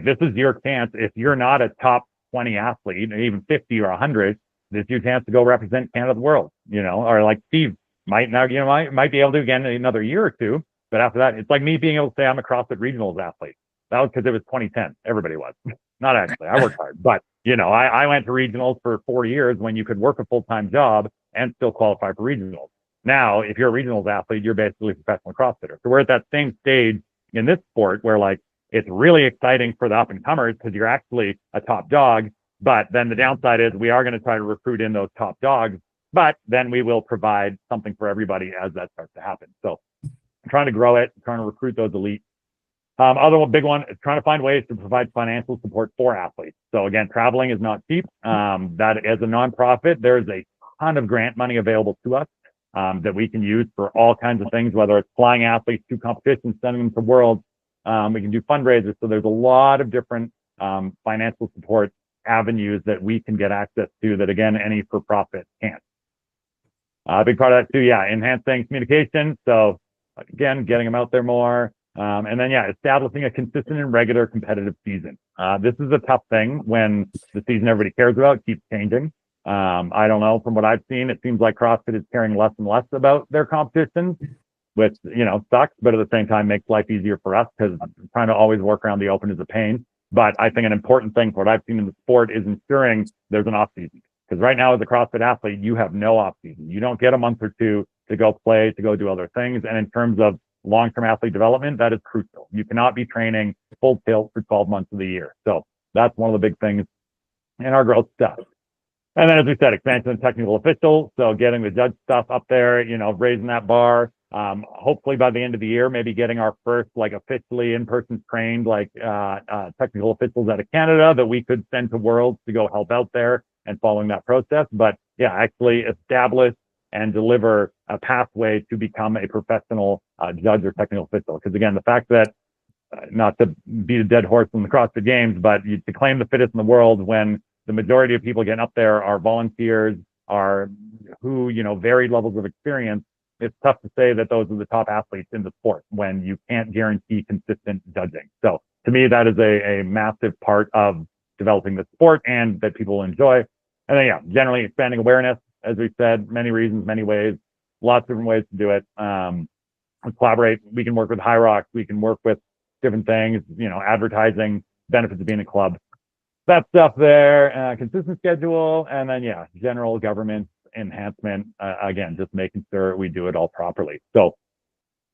This is your chance. If you're not a top 20 athlete, or even 50 or 100, this is your chance to go represent Canada the world, or like Steve might now, might be able to again in another year or two. But after that, it's like me being able to say I'm a CrossFit Regionals athlete. That was because it was 2010. Everybody was. Not actually. I worked hard. But, I went to regionals for 4 years when you could work a full-time job and still qualify for regionals. Now, if you're a regionals athlete, you're basically a professional CrossFitter. So we're at that same stage in this sport where it's really exciting for the up-and-comers because you're actually a top dog. But then the downside is we are going to try to recruit in those top dogs, but then we will provide something for everybody as that starts to happen. So I'm trying to grow it, trying to recruit those elites. Other big one is trying to find ways to provide financial support for athletes. So again, traveling is not cheap. That as a nonprofit, there's a ton of grant money available to us that we can use for all kinds of things, whether it's flying athletes to competitions, sending them to worlds. We can do fundraisers. So there's a lot of different financial support avenues that we can get access to that, again, any for-profit can't. A big part of that too, enhancing communication. So again, getting them out there more. And then, establishing a consistent and regular competitive season. This is a tough thing when the season everybody cares about keeps changing. I don't know. From what I've seen, it seems like CrossFit is caring less and less about their competitions. which, sucks, but at the same time makes life easier for us because trying to always work around the open is a pain. But I think an important thing for what I've seen in the sport is ensuring there's an off season. Because right now as a CrossFit athlete, you have no off season. You don't get a month or two to go play, to go do other things. And in terms of long-term athlete development, that is crucial. You cannot be training full tilt for 12 months of the year. So that's one of the big things in our growth stuff. And then, as we said, expansion of technical officials. So getting the judge stuff up there, raising that bar. Hopefully by the end of the year, maybe getting our first officially in-person trained technical officials out of Canada that we could send to Worlds to go help out there and following that process. But yeah, actually establish and deliver a pathway to become a professional judge or technical official. Because again, the fact that, not to beat a dead horse in the CrossFit Games, but to claim the fittest in the world when the majority of people getting up there are volunteers, are who, varied levels of experience, it's tough to say that those are the top athletes in the sport when you can't guarantee consistent judging. So to me, that is a massive part of developing the sport and that people enjoy. And then, yeah, generally expanding awareness, as we said, many reasons, many ways, lots of different ways to do it. Collaborate. We can work with High Rocks. We can work with different things, advertising, benefits of being a club. That stuff there, consistent schedule, and then, yeah, general government enhancement. Again, just making sure we do it all properly. So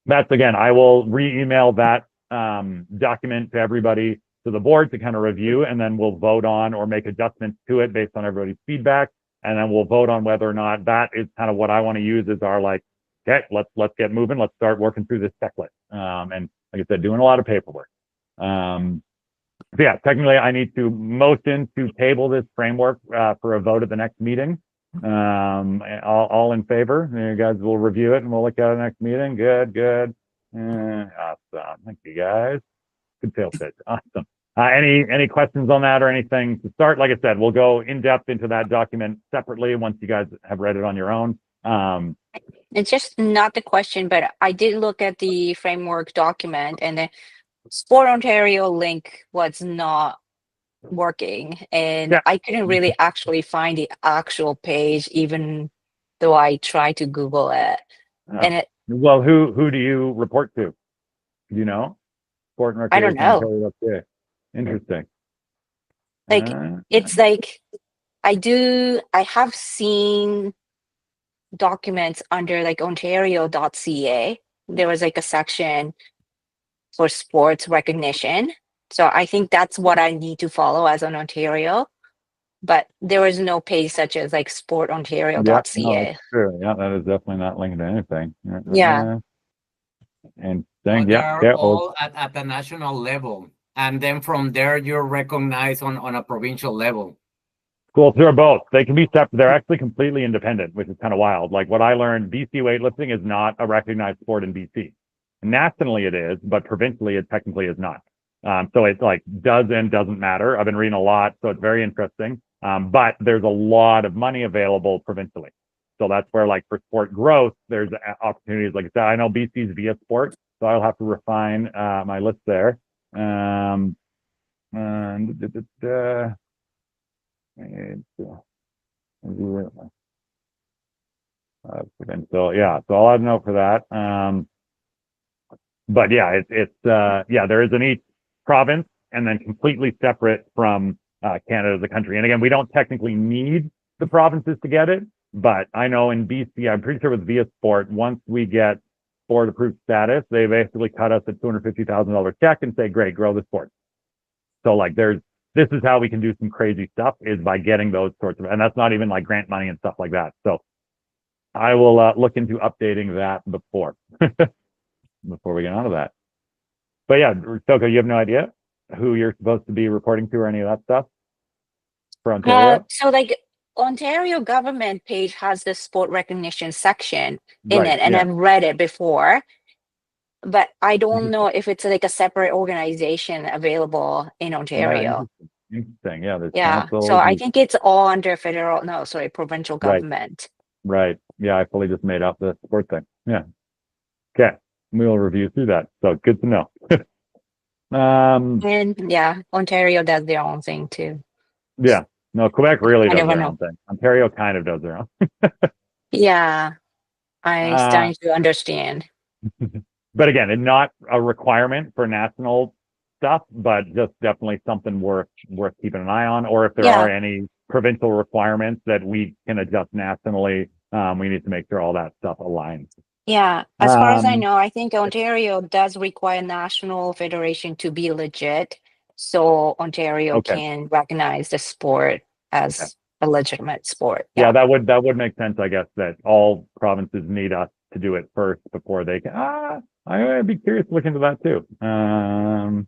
that's, again, I will re-email that document to everybody, to the board to kind of review, and then we'll vote on or make adjustments to it based on everybody's feedback. And then we'll vote on whether or not that is kind of what I want to use as our okay, let's get moving. Let's start working through this checklist. And like I said, doing a lot of paperwork. So yeah, technically I need to motion to table this framework for a vote at the next meeting. All in favor? You guys will review it and we'll look at it next meeting. Good. Awesome. Thank you guys. Good sales pitch. Awesome. Any questions on that or anything to start? Like I said, we'll go in depth into that document separately once you guys have read it on your own. It's just not the question, but I did look at the framework document and the Sport Ontario link was not working, and I couldn't really actually find the actual page, even though I tried to Google it. And well, who do you report to? Do you know? Sport and I don't know. Ontario, okay. Interesting. It's I have seen documents under ontario.ca. There was a section for sports recognition. So I think that's what I need to follow as an Ontario. But there was no page such as sportontario.ca. Yeah, no, that's true. Yeah, that is definitely not linked to anything. Yeah. And they're all at the national level. And then from there, you're recognized on a provincial level. Cool. They're both. They can be separate. They're actually completely independent, which is kind of wild. Like what I learned, BC weightlifting is not a recognized sport in BC. Nationally it is, but provincially it technically is not. So it's does and doesn't matter. I've been reading a lot, so it's very interesting. But there's a lot of money available provincially. So that's where for sport growth, there's opportunities. Like I said, I know BC's via sport, so I'll have to refine my list there. So yeah, so I'll add a note for that. But yeah, there is in each province and then completely separate from Canada as a country. And again, we don't technically need the provinces to get it, but I know in BC, I'm pretty sure with Via Sport, once we get sport approved status, they basically cut us a $250,000 check and say, great, grow the sport. So this is how we can do some crazy stuff, is by getting those sorts of, and that's not even grant money and stuff like that. So I will look into updating that before we get on to that. But yeah, Toko, you have no idea who you're supposed to be reporting to or any of that stuff for Ontario? So Ontario government page has the sport recognition section in it, and I've read it before, but I don't know if it's a separate organization available in Ontario. Interesting. Yeah. So I think it's all under provincial government. Right. Yeah. I fully just made up the sport thing. Yeah. Okay. We'll review through that. So good to know. And Ontario does their own thing too. Yeah. No, Quebec really does their own thing. Ontario kind of does their own. Yeah. I'm starting to understand. But again, it's not a requirement for national stuff, but just definitely something worth keeping an eye on. Or if there Yeah. are any provincial requirements that we can adjust nationally, we need to make sure all that stuff aligns. Yeah, as far as I Um, know, I think Ontario does require national federation to be legit, so Ontario Okay. can recognize the sport as a legitimate sport. Yeah, that would make sense, I guess, that all provinces need us to do it first before they can. I'd be curious to look into that too. I'm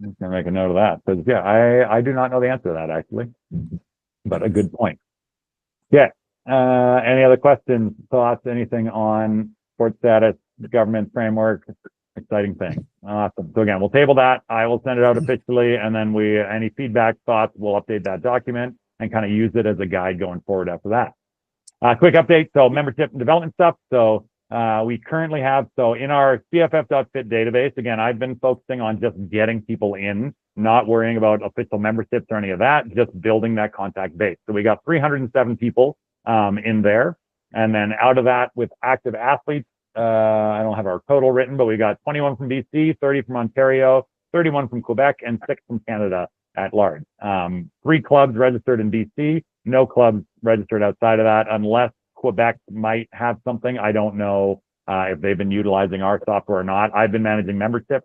just gonna make a note of that because yeah, I do not know the answer to that actually, but a good point. Yeah. Any other questions, thoughts, anything on sports status, government framework? Exciting thing. Awesome. So again, we'll table that. I will send it out officially, and then any feedback, thoughts, we'll update that document and kind of use it as a guide going forward after that. Quick update. So membership and development stuff. So we currently have, so in our cff.fit database, again, I've been focusing on just getting people in, not worrying about official memberships or any of that, just building that contact base. So we got 307 people in there. And then out of that, with active athletes, I don't have our total written, but we got 21 from BC, 30 from Ontario, 31 from Quebec, and 6 from Canada at large. 3 clubs registered in BC, no clubs registered outside of that, unless Quebec might have something. I don't know if they've been utilizing our software or not. I've been managing membership,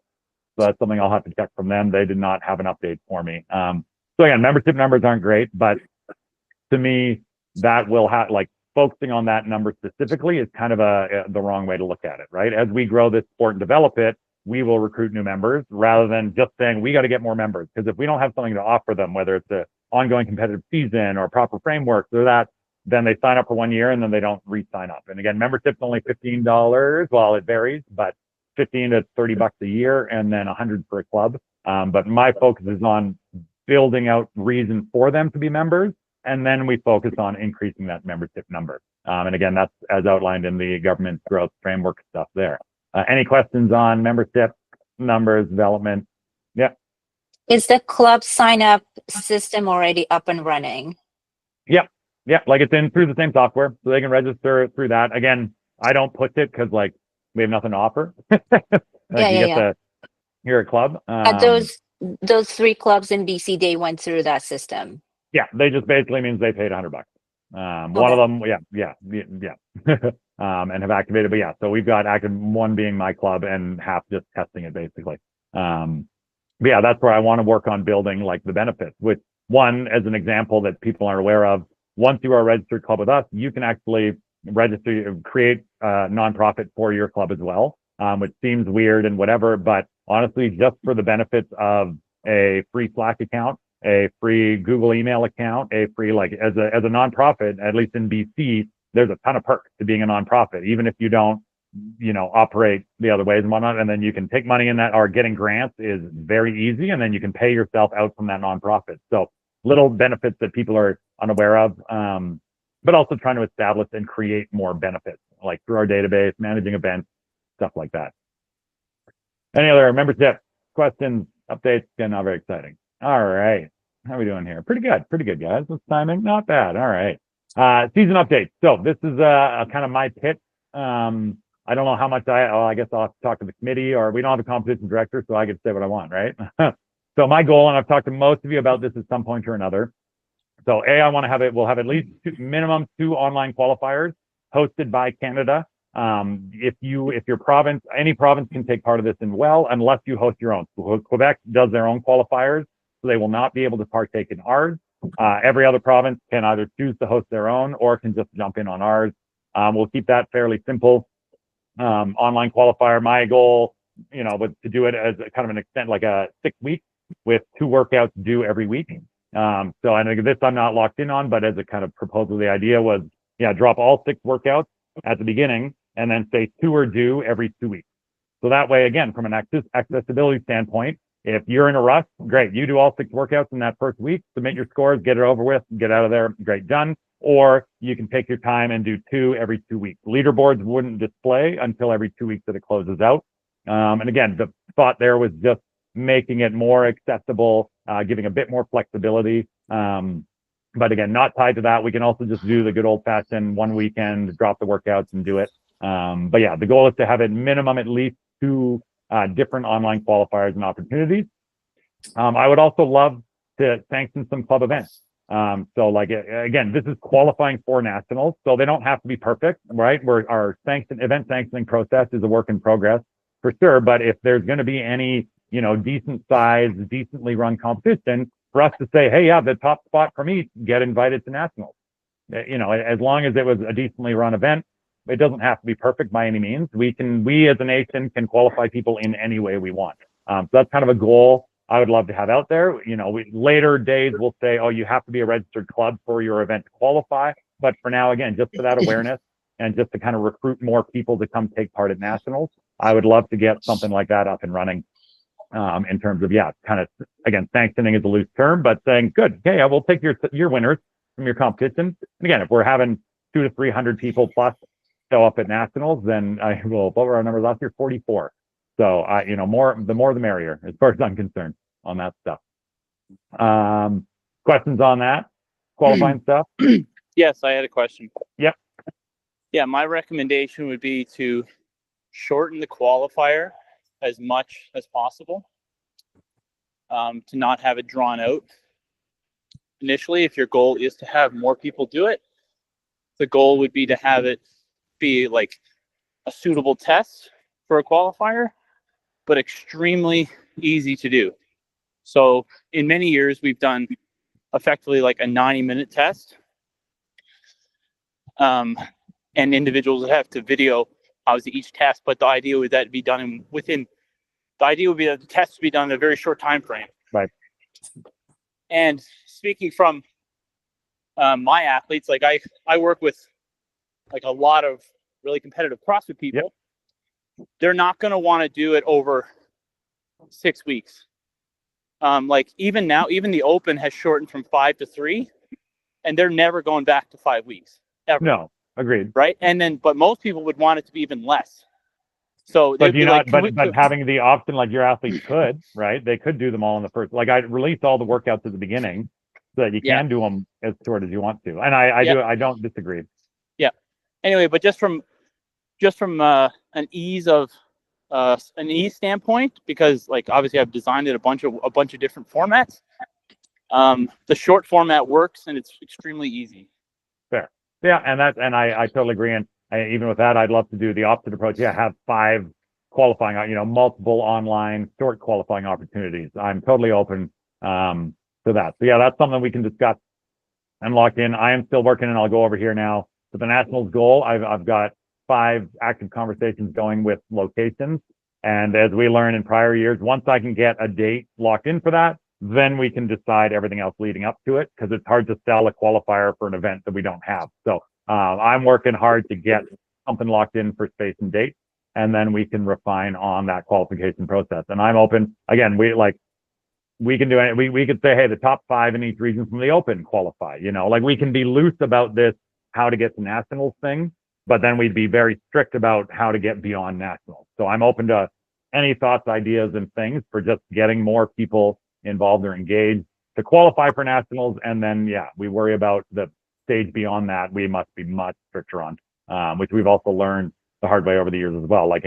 so that's something I'll have to check from them. They did not have an update for me. So again, membership numbers aren't great, but to me, that will have, like, focusing on that number specifically is kind of the wrong way to look at it, right? As we grow this sport and develop it, we will recruit new members rather than just saying we got to get more members. Because if we don't have something to offer them, whether it's an ongoing competitive season or proper frameworks or that, then they sign up for 1 year and then they don't re-sign up. And again, membership's only $15. Well, it varies, but 15 to 30 bucks a year and then 100 for a club. But my focus is on building out reasons for them to be members. And then we focus on increasing that membership number. And again, that's as outlined in the government growth framework stuff there. Any questions on membership numbers, development? Yeah. Is the club sign up system already up and running? Yep. Yeah. Like it's in through the same software, so they can register through that. Again, I don't push it because like we have nothing to offer. You're a club. Those 3 clubs in BC, they went through that system. Yeah, they just basically means they paid $100. One of them, yeah. And have activated, but yeah, so we've got active, one being my club and half just testing it basically. But yeah, that's where I want to work on building like the benefits, which one, as an example that people aren't aware of, once you are a registered club with us, you can actually create a nonprofit for your club as well, which seems weird and whatever, but honestly, just for the benefits of a free Slack account, a free Google email account, a free, like as a nonprofit, at least in BC, there's a ton of perks to being a nonprofit, even if you don't, operate the other ways and whatnot. And then you can take money in that, or getting grants is very easy. And then you can pay yourself out from that nonprofit. So little benefits that people are unaware of, but also trying to establish and create more benefits, like through our database, managing events, stuff like that. Any other membership questions, updates? Again, not very exciting. All right. How are we doing here? Pretty good, guys. What's timing? Not bad. All right. Season update. So this is a kind of my pitch. I don't know how much I guess I'll have to talk to the committee, or we don't have a competition director, so I get to say what I want, right? So my goal, and I've talked to most of you about this at some point or another. So we'll have at least minimum 2 online qualifiers hosted by Canada. If your province, any province can take part of this unless you host your own. So Quebec does their own qualifiers, so they will not be able to partake in ours. Every other province can either choose to host their own or can just jump in on ours. We'll keep that fairly simple. Online qualifier, my goal, was to do it as kind of an extent, like a 6 weeks with 2 workouts due every week. So I know this I'm not locked in on, but as a kind of proposal, the idea was, drop all 6 workouts at the beginning and then say 2 are due every 2 weeks. So that way, again, from an accessibility standpoint, if you're in a rush, great. You do all 6 workouts in that first week, submit your scores, get it over with, get out of there, great, done. Or you can take your time and do 2 every 2 weeks. Leaderboards wouldn't display until every 2 weeks that it closes out. And again, the thought there was just making it more accessible, giving a bit more flexibility. But again, not tied to that. We can also just do the good old fashioned one weekend, drop the workouts and do it. But yeah, the goal is to have at minimum at least 2 different online qualifiers and opportunities. I would also love to sanction some club events. So like, again, this is qualifying for nationals, so they don't have to be perfect, right? Our event sanctioning process is a work in progress for sure. But if there's going to be any, decent size, decently run competition for us to say, hey, yeah, the top spot from each get invited to nationals, as long as it was a decently run event. It doesn't have to be perfect by any means. We as a nation can qualify people in any way we want. So that's kind of a goal I would love to have out there. Later days we'll say, oh, you have to be a registered club for your event to qualify. But for now, again, just for that awareness and just to kind of recruit more people to come take part at nationals, I would love to get something like that up and running. In terms of, kind of, again, sanctioning is a loose term, but saying, good, okay, I will take your winners from your competition. And again, if we're having 200 to 300 people plus show up at nationals, then what were our numbers last year? 44. So, the more the merrier, as far as I'm concerned on that stuff. Questions on that qualifying stuff? Yes, I had a question. Yep. Yeah, my recommendation would be to shorten the qualifier as much as possible, to not have it drawn out. Initially, if your goal is to have more people do it, the goal would be to have it be like a suitable test for a qualifier, but extremely easy to do. So in many years, we've done effectively like a 90-minute test. And individuals have to video obviously each test, but the idea would that be done the idea would be that the test would be done in a very short time frame. Right. And speaking from my athletes, like I work with like a lot of really competitive CrossFit people. Yep. They're not going to want to do it over 6 weeks. Like even now, even the Open has shortened from 5 to 3, and they're never going back to 5 weeks ever. No, agreed. Right, and then but most people would want it to be even less. So, but having the option, like your athletes could, right? They could do them all in the first. Like I released all the workouts at the beginning, so that you can do them as short as you want to. And I don't disagree. Yeah. Anyway, but just from an ease standpoint, because like obviously I've designed it a bunch of different formats. The short format works and it's extremely easy. Fair. Yeah, and I totally agree. And even with that, I'd love to do the opposite approach. Yeah, have 5 qualifying, multiple online short qualifying opportunities. I'm totally open to that. So yeah, that's something we can discuss and lock in. I am still working, and I'll go over here now to the nationals goal. I've got 5 active conversations going with locations. And as we learned in prior years, once I can get a date locked in for that, then we can decide everything else leading up to it, because it's hard to sell a qualifier for an event that we don't have. So I'm working hard to get something locked in for space and date, and then we can refine on that qualification process. And I'm open. Again, we can do it. We could say, hey, the top 5 in each region from the Open qualify. Like we can be loose about this, how to get to nationals thing, but then we'd be very strict about how to get beyond nationals. So I'm open to any thoughts, ideas, and things for just getting more people involved or engaged to qualify for nationals. And then, we worry about the stage beyond that. We must be much stricter on, which we've also learned the hard way over the years as well, like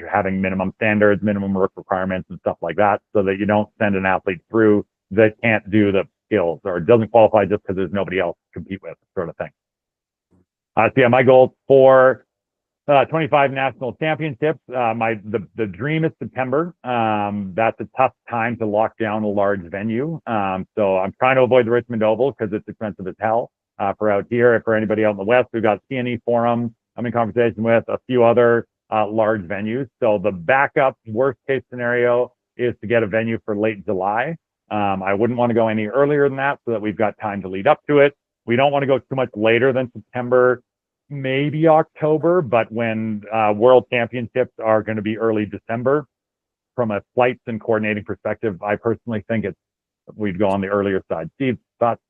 having minimum standards, minimum work requirements and stuff like that, so that you don't send an athlete through that can't do the skills or doesn't qualify just because there's nobody else to compete with, sort of thing. So yeah, my goal for 25 national championships. The dream is September. That's a tough time to lock down a large venue. So I'm trying to avoid the Richmond Oval because it's expensive as hell for out here. For anybody out in the West, we've got CNE Forum. I'm in conversation with a few other large venues. So the backup worst case scenario is to get a venue for late July. I wouldn't want to go any earlier than that, so that we've got time to lead up to it. We don't want to go too much later than September, maybe October, but when World Championships are going to be early December, from a flights and coordinating perspective, I personally think we'd go on the earlier side. Steve, thoughts?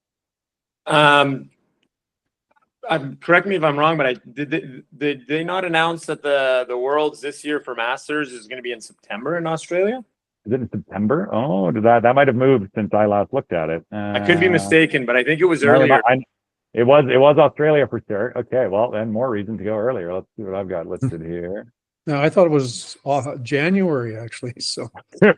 Correct me if I'm wrong, but did they not announce that the Worlds this year for Masters is going to be in September in Australia? Is it in September? Oh, that might have moved since I last looked at it. I could be mistaken, but I think it was no, earlier. it was Australia for sure. Okay, well then more reason to go earlier. Let's see what I've got listed here. No, I thought it was January actually. So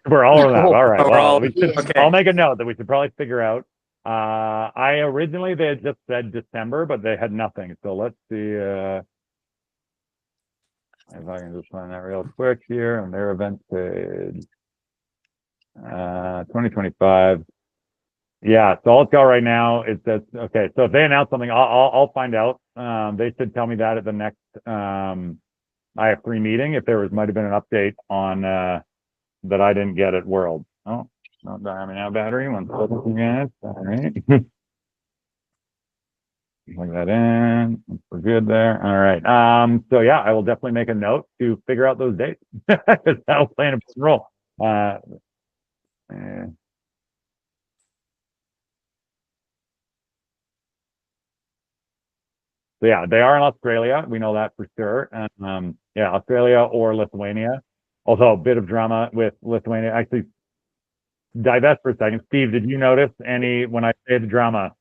We're all over that. All right. Oh, we're Well, all- okay. I'll make a note that we should probably figure out. I originally they had just said December, but they had nothing. So let's see if I can just find that real quick here on their event page. 2025. Yeah, so let's go right now. It says okay. So if they announce something, I'll find out. They should tell me that at the next IF3 meeting if there might have been an update on that I didn't get at World. Oh, not having out battery. 1 second, guys. All right. Plug that in. We're good there. All right. So yeah, I will definitely make a note to figure out those dates because that'll play an important role. So yeah, they are in Australia. We know that for sure. And yeah, Australia or Lithuania. Although a bit of drama with Lithuania. Actually, divest for a second. Steve, did you notice any when I say the drama?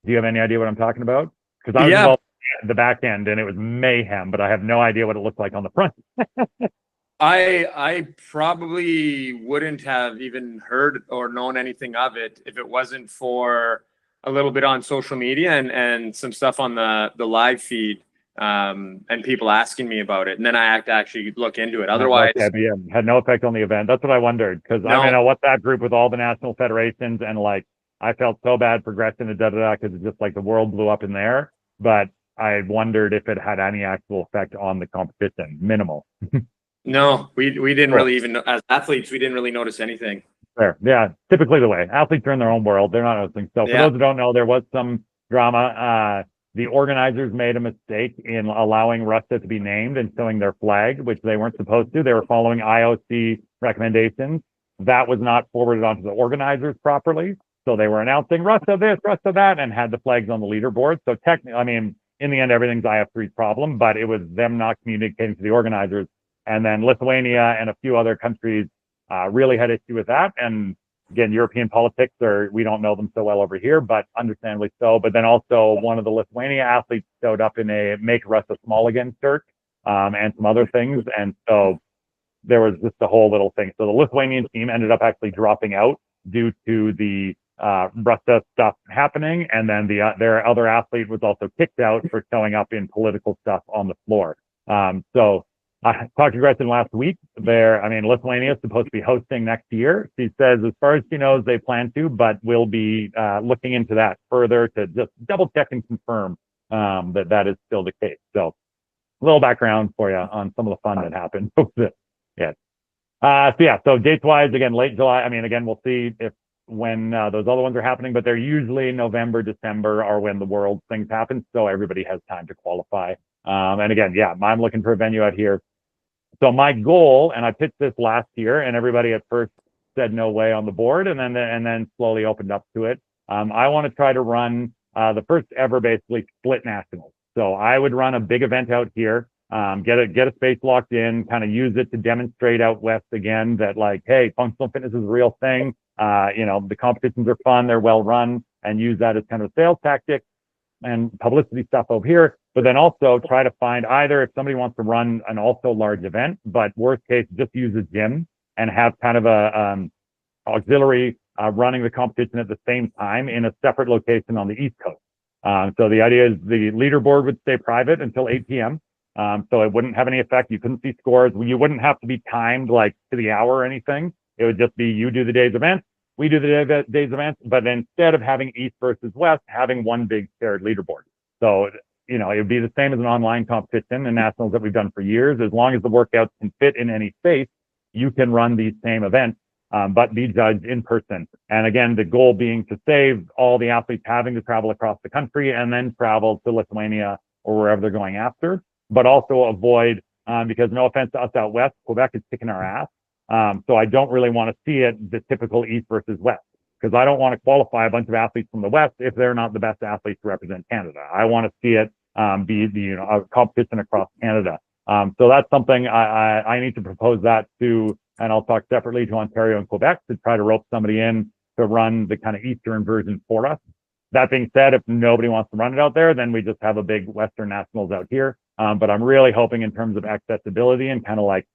Do you have any idea what I'm talking about? Because I was involved in the back end and it was mayhem, but I have no idea what it looked like on the front. I probably wouldn't have even heard or known anything of it if it wasn't for a little bit on social media and some stuff on the live feed and people asking me about it. And then I have to actually look into it. Otherwise, okay, but yeah, had no effect on the event. That's what I wondered because I'm in a WhatsApp group with all the national federations and like I felt so bad progressing to da because it's just like the world blew up in there. But I wondered if it had any actual effect on the competition. Minimal. No, we didn't really even, as athletes, we didn't really notice anything. Fair. Yeah, typically the way. Athletes are in their own world. They're not noticing. So for those who don't know, there was some drama. The organizers made a mistake in allowing Russia to be named and showing their flag, which they weren't supposed to. They were following IOC recommendations. That was not forwarded onto the organizers properly. So they were announcing Russia this, Russia that, and had the flags on the leaderboard. So technically, I mean, in the end, everything's IF3's problem, but it was them not communicating to the organizers. And then Lithuania and a few other countries really had issue with that. And again, European politics we don't know them so well over here, but understandably so. But then also one of the Lithuania athletes showed up in a Make Russia Small Again shirt and some other things. And so there was just a whole little thing. So the Lithuanian team ended up actually dropping out due to the Russia stuff happening. And then their other athlete was also kicked out for showing up in political stuff on the floor. So I talked to Gretchen last week. Lithuania is supposed to be hosting next year. She says, as far as she knows, they plan to, but we'll be looking into that further to just double check and confirm that is still the case. So a little background for you on some of the fun that happened. So dates wise, again, late July. Again, we'll see when those other ones are happening, but they're usually November, December are when the world things happen. So everybody has time to qualify. And again, I'm looking for a venue out here. So my goal, and I pitched this last year, and everybody at first said no way on the board, and then slowly opened up to it. I want to try to run the first ever basically split nationals. So I would run a big event out here, get a space locked in, kind of use it to demonstrate out west again that like, hey, functional fitness is a real thing. The competitions are fun, they're well run, and use that as kind of a sales tactic and publicity stuff over here, but then also try to find either if somebody wants to run an also large event, but worst case, just use a gym and have kind of a auxiliary running the competition at the same time in a separate location on the East Coast. So the idea is the leaderboard would stay private until 8 p.m. So it wouldn't have any effect. You couldn't see scores. You wouldn't have to be timed like to the hour or anything. It would just be you do the day's event, we do the day's events, but instead of having East versus West, having one big shared leaderboard. So, it would be the same as an online competition and nationals that we've done for years. As long as the workouts can fit in any space, you can run these same events, but be judged in person. And again, the goal being to save all the athletes having to travel across the country and then travel to Lithuania or wherever they're going after, but also avoid, because no offense to us out west, Quebec is kicking our ass. So I don't really want to see it the typical East versus West, because I don't want to qualify a bunch of athletes from the West if they're not the best athletes to represent Canada. I want to see it be a competition across Canada. So that's something I need to propose that to and I'll talk separately to Ontario and Quebec to try to rope somebody in to run the kind of Eastern version for us. That being said, if nobody wants to run it out there, then we just have a big Western Nationals out here. But I'm really hoping in terms of accessibility and kind of like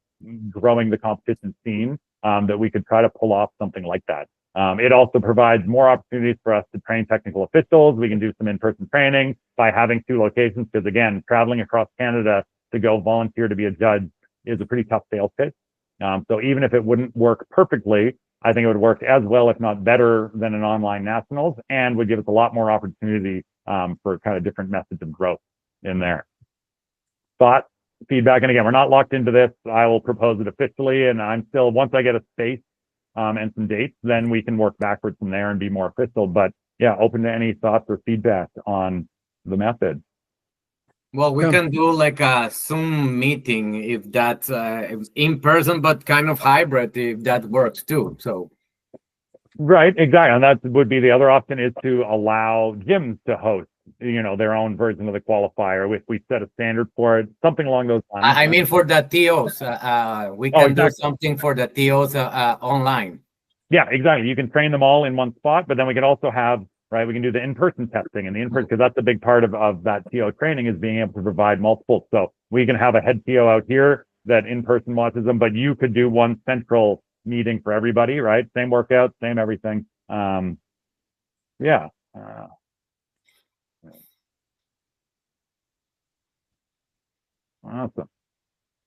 growing the competition scene, that we could try to pull off something like that. It also provides more opportunities for us to train technical officials. We can do some in-person training by having 2 locations, because again, traveling across Canada to go volunteer to be a judge is a pretty tough sales pitch. So even if it wouldn't work perfectly, I think it would work as well, if not better, than an online nationals, and would give us a lot more opportunity for kind of different methods of growth in there. Thoughts, feedback, and again, we're not locked into this. I will propose it officially, and I'm still, once I get a space and some dates, then we can work backwards from there and be more official. But yeah, open to any thoughts or feedback on the method. Well, we can do like a Zoom meeting if that's in person, but kind of hybrid if that works too. So, right, exactly, and that would be the other option, is to allow gyms to host, their own version of the qualifier. If we set a standard for it, something along those lines. I mean, for the TOs, we can do something for the TOs online. Yeah, exactly. You can train them all in one spot, but then we can also have, right, we can do the in-person testing and the in-person, because that's a big part of that TO training, is being able to provide multiple. So we can have a head TO out here that in-person watches them, but you could do one central meeting for everybody, right? Same workout, same everything. Yeah. Awesome.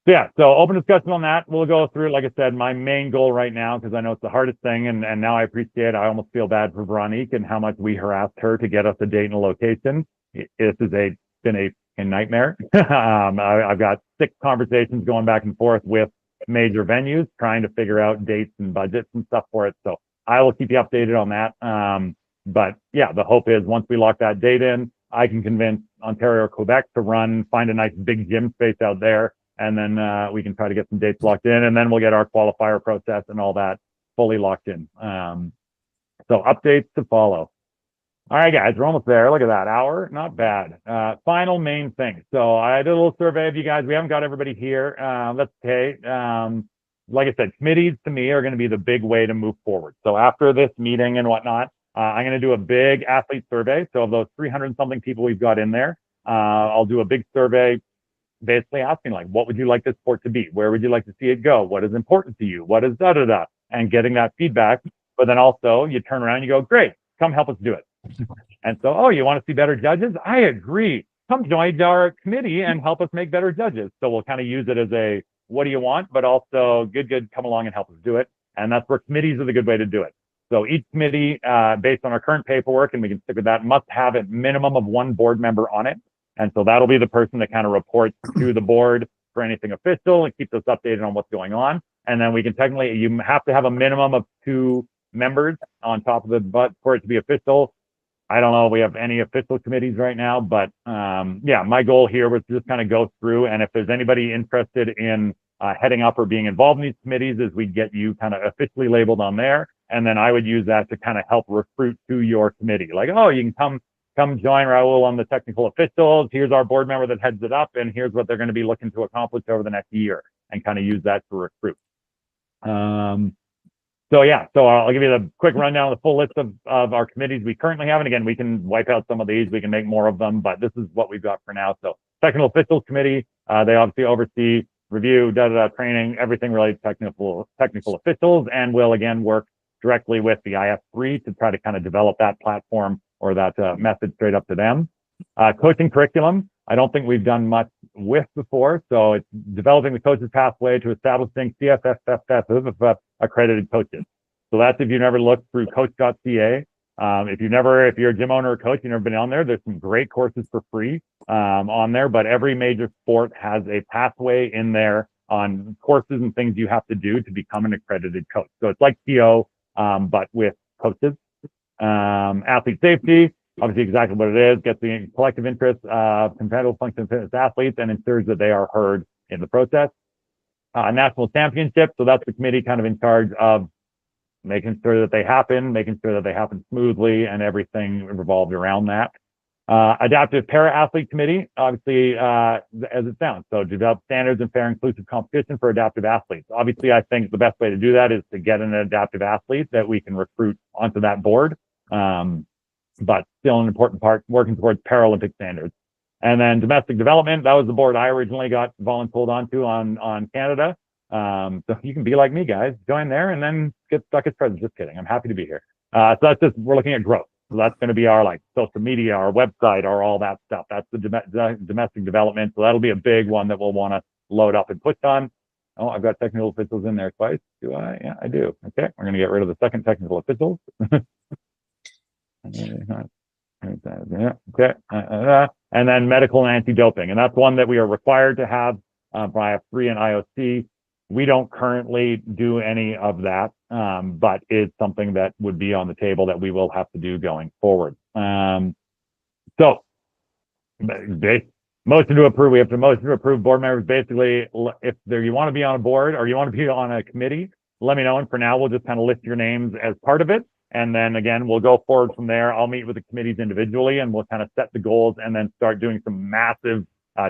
Yeah, so open discussion on that. We'll go through, like I said, my main goal right now, because I know it's the hardest thing, and now I appreciate it. I almost feel bad for Veronique and how much we harassed her to get us a date and a location. This has been a nightmare. I've got 6 conversations going back and forth with major venues, trying to figure out dates and budgets and stuff for it. So I will keep you updated on that. But yeah, the hope is once we lock that date in, I can convince Ontario or Quebec to find a nice big gym space out there. And then we can try to get some dates locked in, and then we'll get our qualifier process and all that fully locked in. So updates to follow. All right, guys, we're almost there. Look at that hour. Not bad. Final main thing. So I did a little survey of you guys. We haven't got everybody here. That's okay. Like I said, committees to me are going to be the big way to move forward. So after this meeting and whatnot, I'm going to do a big athlete survey. So of those 300 something people we've got in there, I'll do a big survey basically asking, like, what would you like this sport to be? Where would you like to see it go? What is important to you? What is da-da-da? And getting that feedback. But then also you turn around and you go, great, come help us do it. And so, oh, you want to see better judges? I agree. Come join our committee and help us make better judges. So we'll kind of use it as a, what do you want? But also, good, come along and help us do it. And that's where committees are the good way to do it. So each committee, based on our current paperwork, and we can stick with that, must have a minimum of 1 board member on it. And so that'll be the person that kind of reports to the board for anything official and keeps us updated on what's going on. And then we can technically, you have to have a minimum of 2 members on top of the butt for it to be official. I don't know if we have any official committees right now, but yeah, my goal here was to just kind of go through, and if there's anybody interested in heading up or being involved in these committees, is we'd get you kind of officially labeled on there. And then I would use that to kind of help recruit to your committee. Like, oh, you can come join Raul on the technical officials. Here's our board member that heads it up, and here's what they're going to be looking to accomplish over the next year, and kind of use that to recruit. So yeah, so I'll give you the quick rundown of the full list of our committees we currently have. And again, we can wipe out some of these, we can make more of them, but this is what we've got for now. So technical officials committee, they obviously oversee review, training, everything related to technical officials, and will again work directly with the IF3 to try to kind of develop that platform or that method straight up to them. Coaching curriculum, I don't think we've done much with before. So it's developing the coaches pathway to establishing Cfff accredited coaches. So that's if you've never looked through coach.ca. If you're a gym owner or coach, you've never been on there, there's some great courses for free on there, but every major sport has a pathway in there on courses and things you have to do to become an accredited coach. So it's like TO, but with coaches. Athlete safety, obviously exactly what it is, gets the collective interest of competitive functional fitness athletes and ensures that they are heard in the process. National championship, so that's the committee kind of in charge of making sure that they happen smoothly, and everything revolved around that. Adaptive Para-Athlete Committee, obviously, as it sounds. So develop standards and fair inclusive competition for adaptive athletes. Obviously, I think the best way to do that is to get an adaptive athlete that we can recruit onto that board. But still an important part, working towards Paralympic standards. And then domestic development, that was the board I originally got volunteered onto on Canada. So you can be like me, guys, join there and then get stuck as president. Just kidding. I'm happy to be here. So that's just, we're looking at growth. So that's going to be our like social media, our website, or all that stuff. That's the domestic development. So that'll be a big one that we'll want to load up and push on. Oh, I've got technical officials in there twice. Do I? Yeah, I do. Okay. We're going to get rid of the second technical officials. Yeah, okay. And then medical and anti-doping. And that's one that we are required to have by FREE and IOC. We don't currently do any of that, but it's something that would be on the table that we will have to do going forward. So, motion to approve. We have to motion to approve board members. Basically, if you want to be on a board or you want to be on a committee, let me know. And for now, we'll just kind of list your names as part of it. And then again, we'll go forward from there. I'll meet with the committees individually and we'll kind of set the goals and then start doing some massive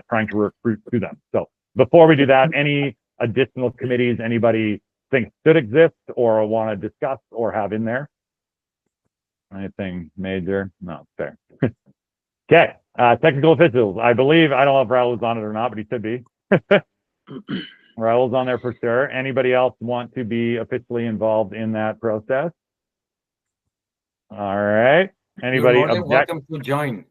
trying to recruit to them. So before we do that, any additional committees anybody thinks should exist or want to discuss or have in there? Anything major? No, fair. Okay, technical officials. I believe, I don't know if Raul's on it or not, but he should be. Raul's on there for sure. Anybody else want to be officially involved in that process? All right. Anybody You're more than object? welcome to join.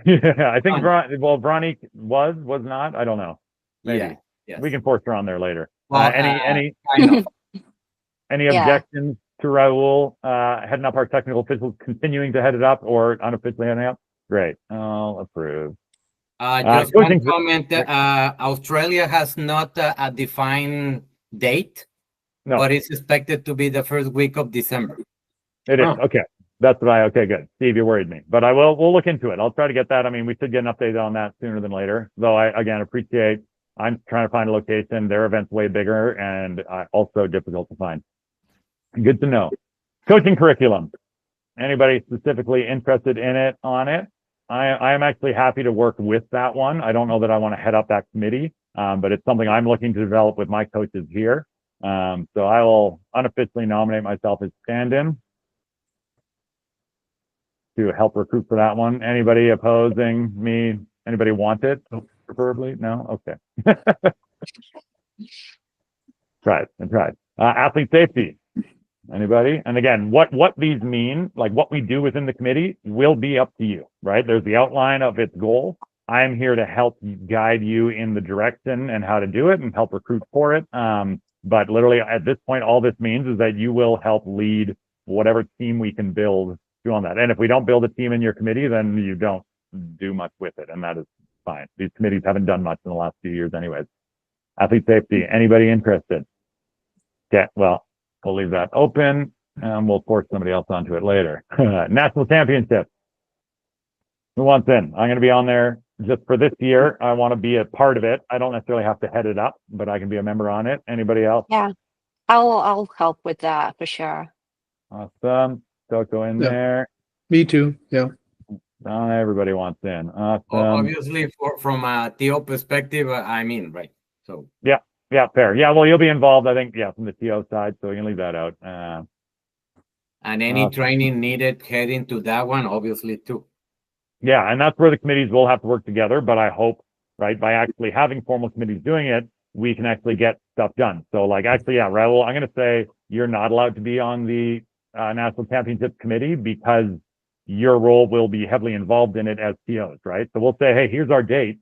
Yeah, I think Veronique was not. I don't know. Maybe. Yeah. Yes. We can force her on there later. Well, Any kind of. any Yeah. objections to Raul heading up our technical officials, continuing to head it up or unofficially heading up? Great. I'll approve. Just one comment. Australia has not a defined date, No, but it's expected to be the first week of December. it is. Oh. Okay. That's what okay, good. Steve, you worried me, but we'll look into it. I'll try to get that. I mean, we should get an update on that sooner than later, though I, again, appreciate, I'm trying to find a location. Their event's way bigger and also difficult to find. Good to know. Coaching curriculum. Anybody specifically interested in it, on it? I am actually happy to work with that one. I don't know that I want to head up that committee, but it's something I'm looking to develop with my coaches here. So I will unofficially nominate myself as stand-in to help recruit for that one. Anybody opposing me? Anybody want it? Preferably? No? Okay. Tried. Athlete safety. Anybody? And again, what these mean, like what we do within the committee will be up to you, right? There's the outline of its goal. I'm here to help guide you in the direction and how to do it and help recruit for it. But literally at this point, all this means is that you will help lead whatever team we can build on that. And if we don't build a team in your committee, then you don't do much with it. And that is fine. These committees haven't done much in the last few years anyways. Athlete safety, anybody interested? Okay, well, we'll leave that open and we'll force somebody else onto it later. National championship. Who wants in? I'm going to be on there just for this year. I want to be a part of it. I don't necessarily have to head it up, but I can be a member on it. Anybody else? Yeah, I'll help with that for sure. Awesome. Don't go in Yeah. there. Me too. Yeah. Everybody wants in. Awesome. Obviously, from a TO perspective, I mean, right? So yeah, fair. Yeah, well, you'll be involved, I think, from the TO side, so we can leave that out. and any training needed heading to that one, obviously too. Yeah, and that's where the committees will have to work together, but I hope, right, by actually having formal committees doing it, we can actually get stuff done. So like, actually, yeah, Raul, I'm going to say you're not allowed to be on the National Championship Committee because your role will be heavily involved in it as TOs, right? So we'll say, hey, here's our date.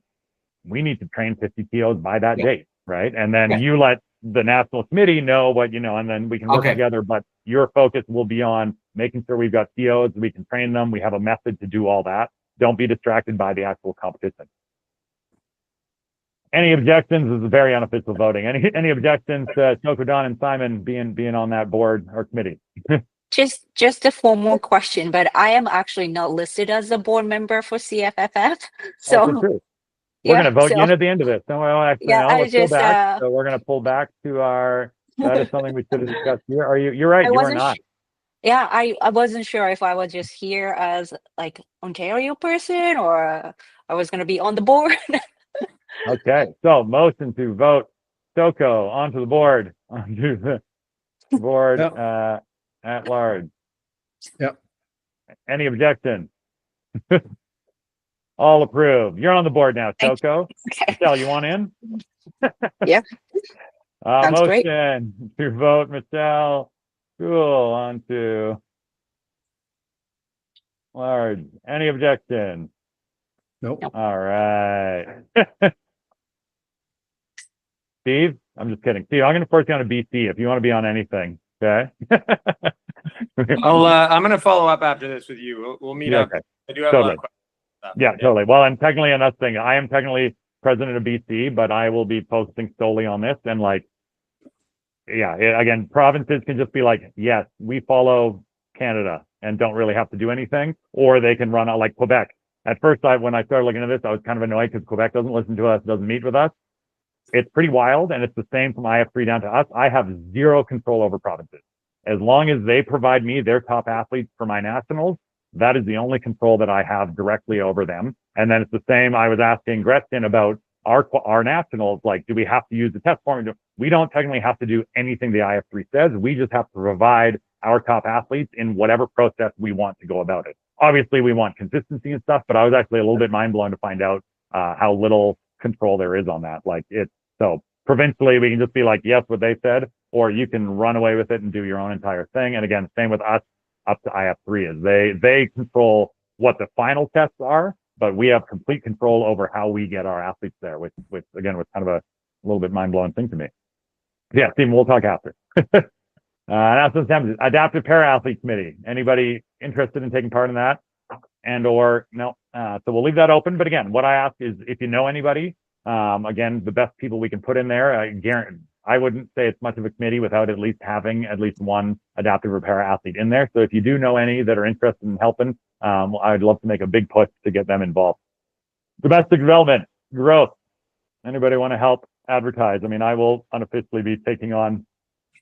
We need to train 50 TOs by that date, right? And then you let the National Committee know what, and then we can work together, but your focus will be on making sure we've got TOs, we can train them, we have a method to do all that. Don't be distracted by the actual competition. Any objections? This is very unofficial voting. Any objections to Shoko, Don, and Simon being on that board or committee? Just a formal question, but I am actually not listed as a board member for CFFF. So We're going to vote you in at the end of this. No, actually, yeah, no, let's go back. So we're going to pull back to our, that is something we should have discussed here. You're right, you are not. Yeah, I wasn't sure if I was just here as like Ontario person or I was gonna be on the board. Okay, so motion to vote Stokoe onto the board, onto the board at large. Yep. Any objection? All approved. You're on the board now, Thank Stokoe. Okay. Michelle, you want in? Yep. Sounds great. Motion to vote Michelle Cool onto large. Any objection? Nope. All right. Steve, I'm just kidding. Steve, I'm going to force you on a BC if you want to be on anything. Okay. I'm gonna follow up after this with you. We'll meet up. Okay. I do have a lot Totally. of questions. Yeah, totally. Well, and technically another thing, I am technically president of BC, but I will be posting solely on this. And like, yeah, again, provinces can just be like, yes, we follow Canada and don't really have to do anything, or they can run out like Quebec. At first, when I started looking at this, I was kind of annoyed because Quebec doesn't listen to us, doesn't meet with us. It's pretty wild, and it's the same from IF3 down to us. I have zero control over provinces. As long as they provide me their top athletes for my nationals, that is the only control that I have directly over them. And then it's the same. I was asking Gretchen about our nationals, like, do we have to use the test form? We don't technically have to do anything the IF3 says. We just have to provide our top athletes in whatever process we want to go about it. Obviously, we want consistency and stuff, but I was actually a little bit mind blown to find out how little control there is on that. Like so provincially, we can just be like, yes, what they said, or you can run away with it and do your own entire thing. And again, same with us up to IF3 is they control what the final tests are, but we have complete control over how we get our athletes there, which again was kind of a little bit mind blowing thing to me. Yeah, Stephen, we'll talk after. Adaptive Para Athlete Committee. Anybody interested in taking part in that? And or no? So we'll leave that open. But again, what I ask is if you know anybody, again, the best people we can put in there. I wouldn't say it's much of a committee without at least having at least one adaptive or para athlete in there. So if you do know any that are interested in helping, I'd love to make a big push to get them involved. Domestic development, growth. Anybody want to help advertise? I mean, I will unofficially be taking on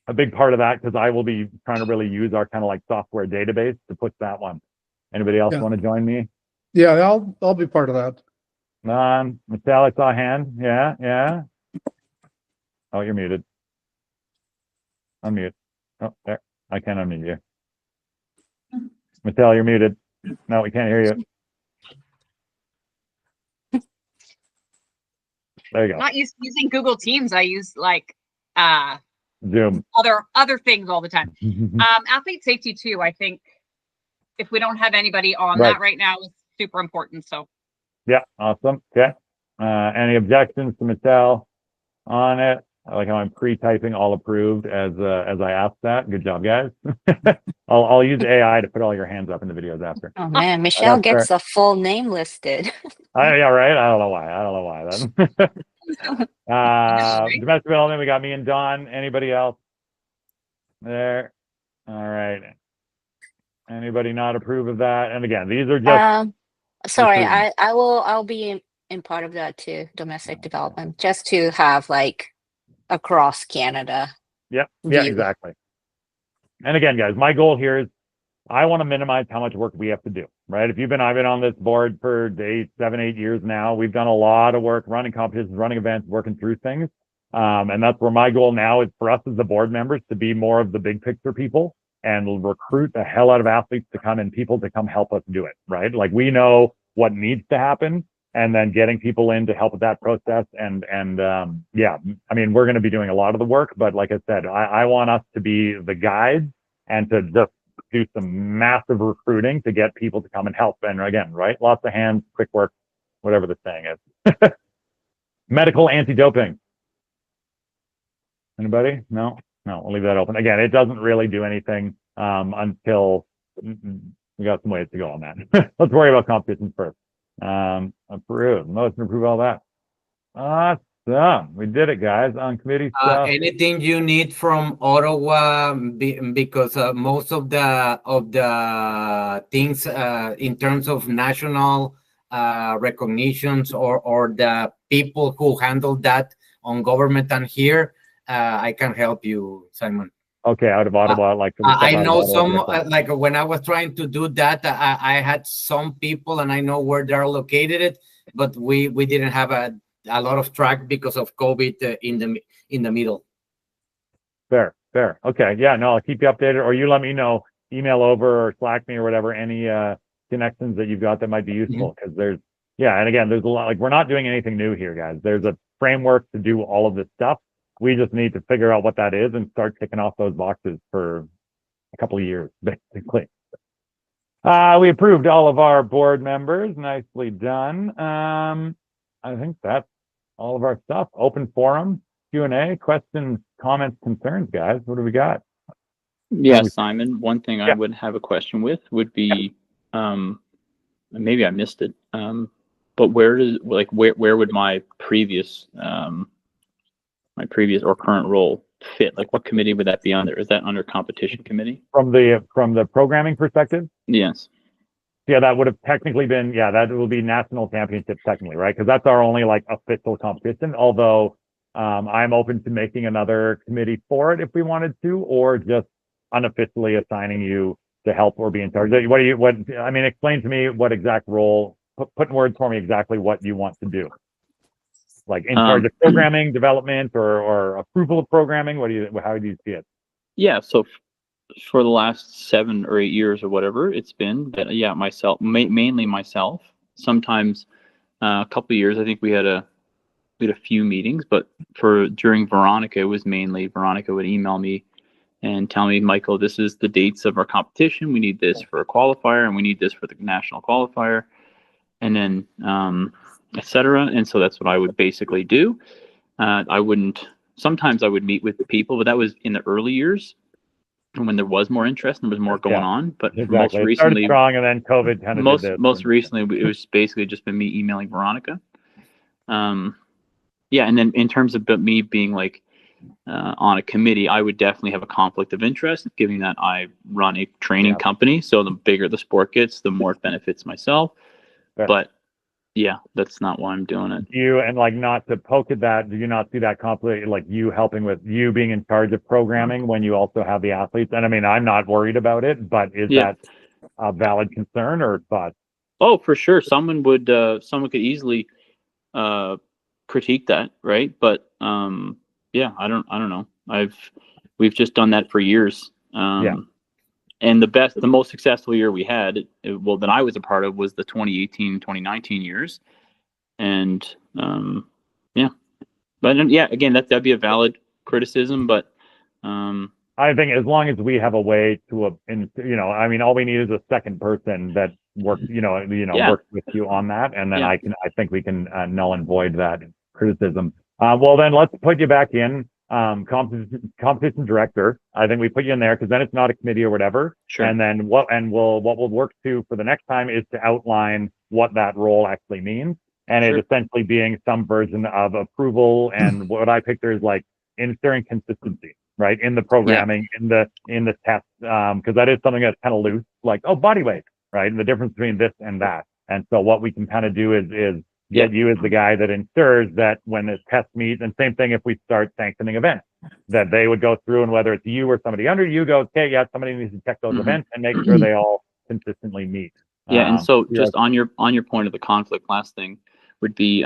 a big part of that because I will be trying to really use our kind of like software database to push that one. Anybody else want to join me? Yeah, I'll be part of that. Michelle, I saw a hand. Yeah. Oh, you're muted. Unmute. Oh, there. I can't unmute you. Michelle, you're muted. No, we can't hear you. There you go. Not using Google Teams. I use like Zoom. Other things all the time. Athlete safety too. I think if we don't have anybody on that right now, is super important. So. Yeah, awesome. Okay. Any objections to Michelle on it? I like how I'm pre-typing all approved as I asked that. Good job, guys. I'll use AI to put all your hands up in the videos after. Oh man, Michelle gets the full name listed. Yeah, right. I don't know why. Domestic development. We got me and Don. Anybody else there? All right. Anybody not approve of that? And again, these are just. Sorry, I'll be in part of that too. Domestic development, just to have like across Canada. Yeah, exactly. And again, guys, my goal here is I want to minimize how much work we have to do, right? I've been on this board for 7, 8 years now. We've done a lot of work running competitions, running events, working through things. And that's where my goal now is for us as the board members to be more of the big picture people and recruit the hell out of athletes to come and people to come help us do it, right? Like we know what needs to happen. And then getting people in to help with that process. And yeah, I mean, we're going to be doing a lot of the work, but like I said, I want us to be the guides and to just do some massive recruiting to get people to come and help. And again, right? Lots of hands, quick work, whatever the saying is. Medical anti-doping. Anybody? No, we'll leave that open. Again, it doesn't really do anything until we got some ways to go on that. Let's worry about competitions first. Approved. Motion to approve all that. Awesome. We did it, guys. On committee stuff. Anything you need from Ottawa, because most of the things in terms of national recognitions or the people who handle that on government and here, I can help you, Simon. Okay, out of Ottawa, like for the stuff I out of know Ottawa, some, different. like when I was trying to do that, I had some people and I know where they're located, but we didn't have a lot of track because of COVID in the middle. Fair. Okay, yeah, no, I'll keep you updated, or you let me know, email over or Slack me or whatever, any connections that you've got that might be useful, because and again, there's a lot, like, we're not doing anything new here, guys. There's a framework to do all of this stuff. We just need to figure out what that is and start ticking off those boxes for a couple of years, basically. We approved all of our board members. Nicely done. I think that's all of our stuff. Open forum, Q&A, questions, comments, concerns, guys. What do we got? Yeah, Simon, one thing I would have a question with would be, maybe I missed it, but where would my previous or current role fit? Like, what committee would that be under? Is that under competition committee? From the programming perspective? Yes. Yeah, that would have technically been, that will be national championships technically, right? Because that's our only like official competition. Although I'm open to making another committee for it if we wanted to, or just unofficially assigning you to help or be in charge. Explain to me what exact role, put in words for me exactly what you want to do. Like in charge of programming, development, or approval of programming. How do you see it? Yeah, so for the last 7 or 8 years or whatever it's been, that myself, mainly myself. Sometimes a couple of years, I think we had a few meetings, but during Veronica, it was mainly Veronica would email me and tell me, Michael, this is the dates of our competition. We need this for a qualifier, and we need this for the national qualifier, and then etc. And so that's what I would basically do. Sometimes I would meet with the people, but that was in the early years when there was more interest and there was more going on. But exactly. most recently, it started strong, and then COVID kind of most recently, it was basically just been me emailing Veronica. And then in terms of me being like on a committee, I would definitely have a conflict of interest, given that I run a training company. So the bigger the sport gets, the more it benefits myself. Fair. But yeah, that's not why I'm doing it. Not to poke at that, do you not see that conflict, like you helping with you being in charge of programming when you also have the athletes? And I mean, I'm not worried about it, but is that a valid concern or thought? Oh, for sure. Someone could easily critique that, right? But I don't know. We've just done that for years. And the most successful year we had, that I was a part of, was the 2018, 2019 years. And again, that'd be a valid criticism, but I think as long as we have a way to, all we need is a second person that works, works with you on that, and then I think we can null and void that criticism. Well, then let's put you back in. Competition director. I think we put you in there because then it's not a committee or whatever. Sure. And then what we'll work to for the next time is to outline what that role actually means, and it essentially being some version of approval. And what I picture is like ensuring consistency, right, in the programming, in the tests, because that is something that's kind of loose, like body weight, right, and the difference between this and that. And so what we can kind of do is get you as the guy that ensures that when the test meets, and same thing if we start sanctioning events, that they would go through, and whether it's you or somebody under you goes, okay, somebody needs to check those events and make sure they all consistently meet. And so just on your point of the conflict, last thing would be,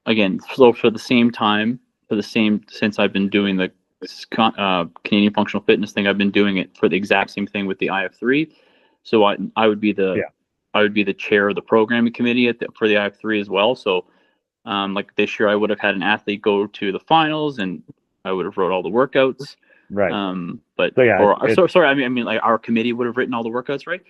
again, so for the same time, since I've been doing the Canadian functional fitness thing, I've been doing it for the exact same thing with the IF3. So I would be the chair of the programming committee for the IF3 as well. So like this year, I would have had an athlete go to the finals, and I would have wrote all the workouts. Right. I mean, like our committee would have written all the workouts, right?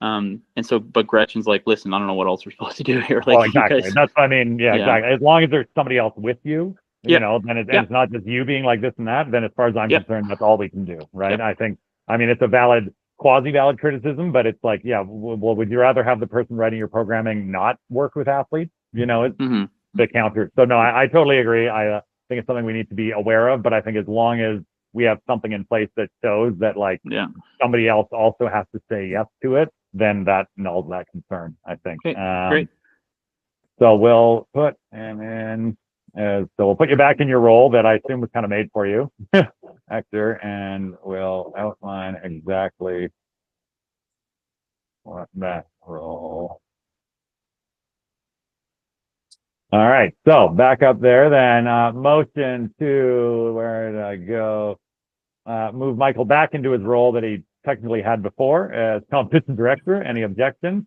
But Gretchen's like, listen, I don't know what else we're supposed to do here. Like, exactly. Exactly. As long as there's somebody else with you, then it's not just you being like this and that. Then as far as I'm concerned, that's all we can do, right? It's a valid, quasi-valid criticism, but it's like, well, would you rather have the person writing your programming not work with athletes? It's the counter. So no, I totally agree. I think it's something we need to be aware of, but I think as long as we have something in place that shows that somebody else also has to say yes to it, then that nulls that concern, I think. Okay, great. So we'll put you back in your role that I assume was kind of made for you. Hector, and will outline exactly what that role. All right, so back up there then. Motion to, where did I go? Move Michael back into his role that he technically had before as competition director. Any objections?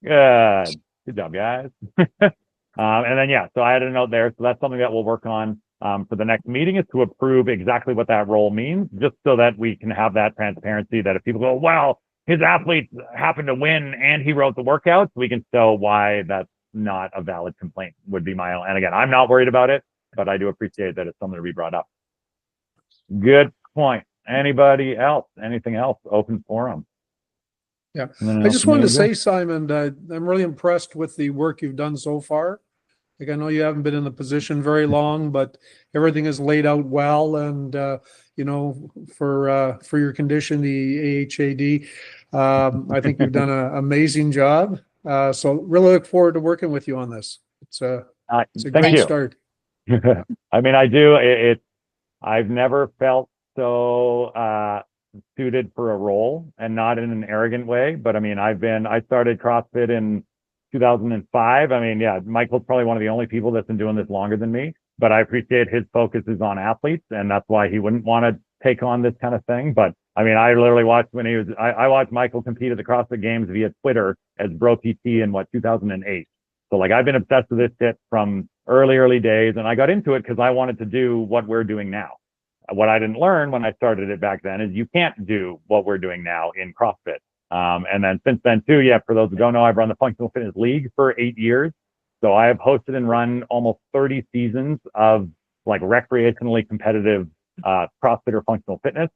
Good. Good job, guys. And then, yeah, so I had a note there. So that's something that we'll work on for the next meeting, is to approve exactly what that role means, just so that we can have that transparency, that if people go, well, his athletes happened to win and he wrote the workouts, we can show why that's not a valid complaint, would be my own. And again, I'm not worried about it, but I do appreciate that it's something to be brought up. Good point. Anybody else? Anything else? Open forum. Yeah, I just wanted to say, Simon, I'm really impressed with the work you've done so far. Like, I know you haven't been in the position very long, but everything is laid out well. And, you know, for your condition, the AHAD, I think you've done an amazing job. So really look forward to working with you on this. It's a great start. I mean, I do. I've never felt so suited for a role, and not in an arrogant way, but I mean, I started CrossFit in 2005. I mean, yeah, Michael's probably one of the only people that's been doing this longer than me, but I appreciate his focus is on athletes, and that's why he wouldn't want to take on this kind of thing. But I mean, I literally watched when I watched Michael compete at the CrossFit Games via Twitter as Bro PT in 2008. So like, I've been obsessed with this shit from early days, and I got into it because I wanted to do what we're doing now. What I didn't learn when I started it back then is you can't do what we're doing now in CrossFit. And then since then too, yeah, for those who don't know, I've run the Functional Fitness League for 8 years. So I have hosted and run almost 30 seasons of like recreationally competitive CrossFit or functional fitness,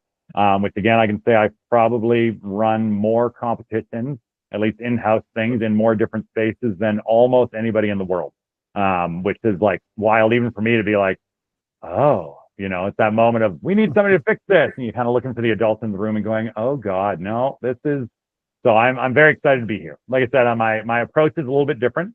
which again, I can say I've probably run more competitions, at least in-house things, in more different spaces than almost anybody in the world, which is like wild even for me to be like, oh, you know, it's that moment of, we need somebody to fix this. And you're kind of looking for the adults in the room and going, oh God, no, this is, so I'm very excited to be here. Like I said, my approach is a little bit different,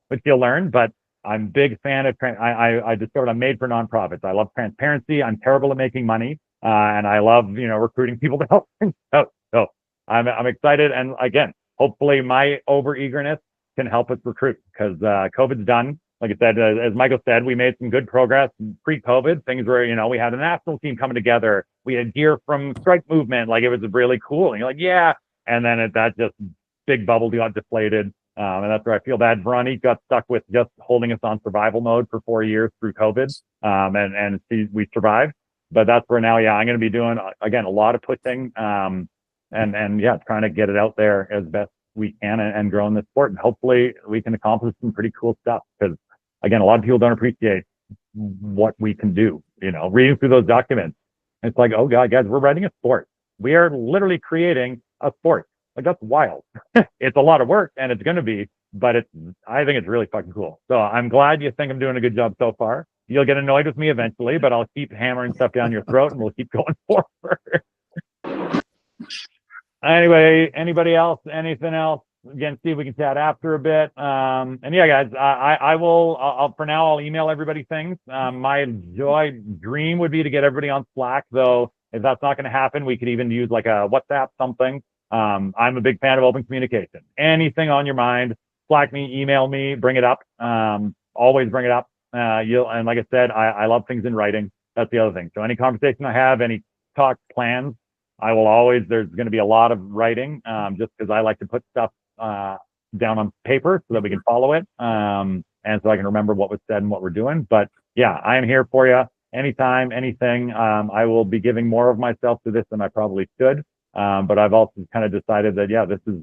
which you'll learn, but I'm a big fan of, I discovered I'm made for nonprofits. I love transparency. I'm terrible at making money. And I love, you know, recruiting people to help things out. So I'm excited. And again, hopefully my over eagerness can help us recruit, because COVID's done. Like I said, as Michael said, we made some good progress pre-COVID. Things were, you know, we had a national team coming together. We had gear from Strike Movement. Like, it was really cool. And you're like, yeah. And then that just big bubble got deflated. And that's where I feel bad. Veronique got stuck with just holding us on survival mode for 4 years through COVID. And we survived. But that's where now, yeah, I'm going to be doing, again, a lot of pushing. And yeah, trying to get it out there as best we can and growing the sport. And hopefully we can accomplish some pretty cool stuff, because again, a lot of people don't appreciate what we can do, you know, reading through those documents. It's like, oh God, guys, we're writing a sport. We are literally creating a sport. Like, that's wild. It's a lot of work, and it's going to be, but I think it's really fucking cool. So I'm glad you think I'm doing a good job so far. You'll get annoyed with me eventually, but I'll keep hammering stuff down your throat and we'll keep going forward. Anyway, anybody else? Anything else? Again, see if we can chat after a bit. And yeah, guys, I'll for now, I'll email everybody things. My dream would be to get everybody on Slack, though. If that's not going to happen, we could even use like a WhatsApp, something. I'm a big fan of open communication. Anything on your mind, Slack me, email me, bring it up. Always bring it up. And like I said, I love things in writing. That's the other thing. So any conversation I have, any talk plans, I will always, there's going to be a lot of writing, just because I like to put stuff down on paper so that we can follow it. And so I can remember what was said and what we're doing. But yeah, I am here for you anytime, anything. I will be giving more of myself to this than I probably should. But I've also kind of decided that, yeah, this is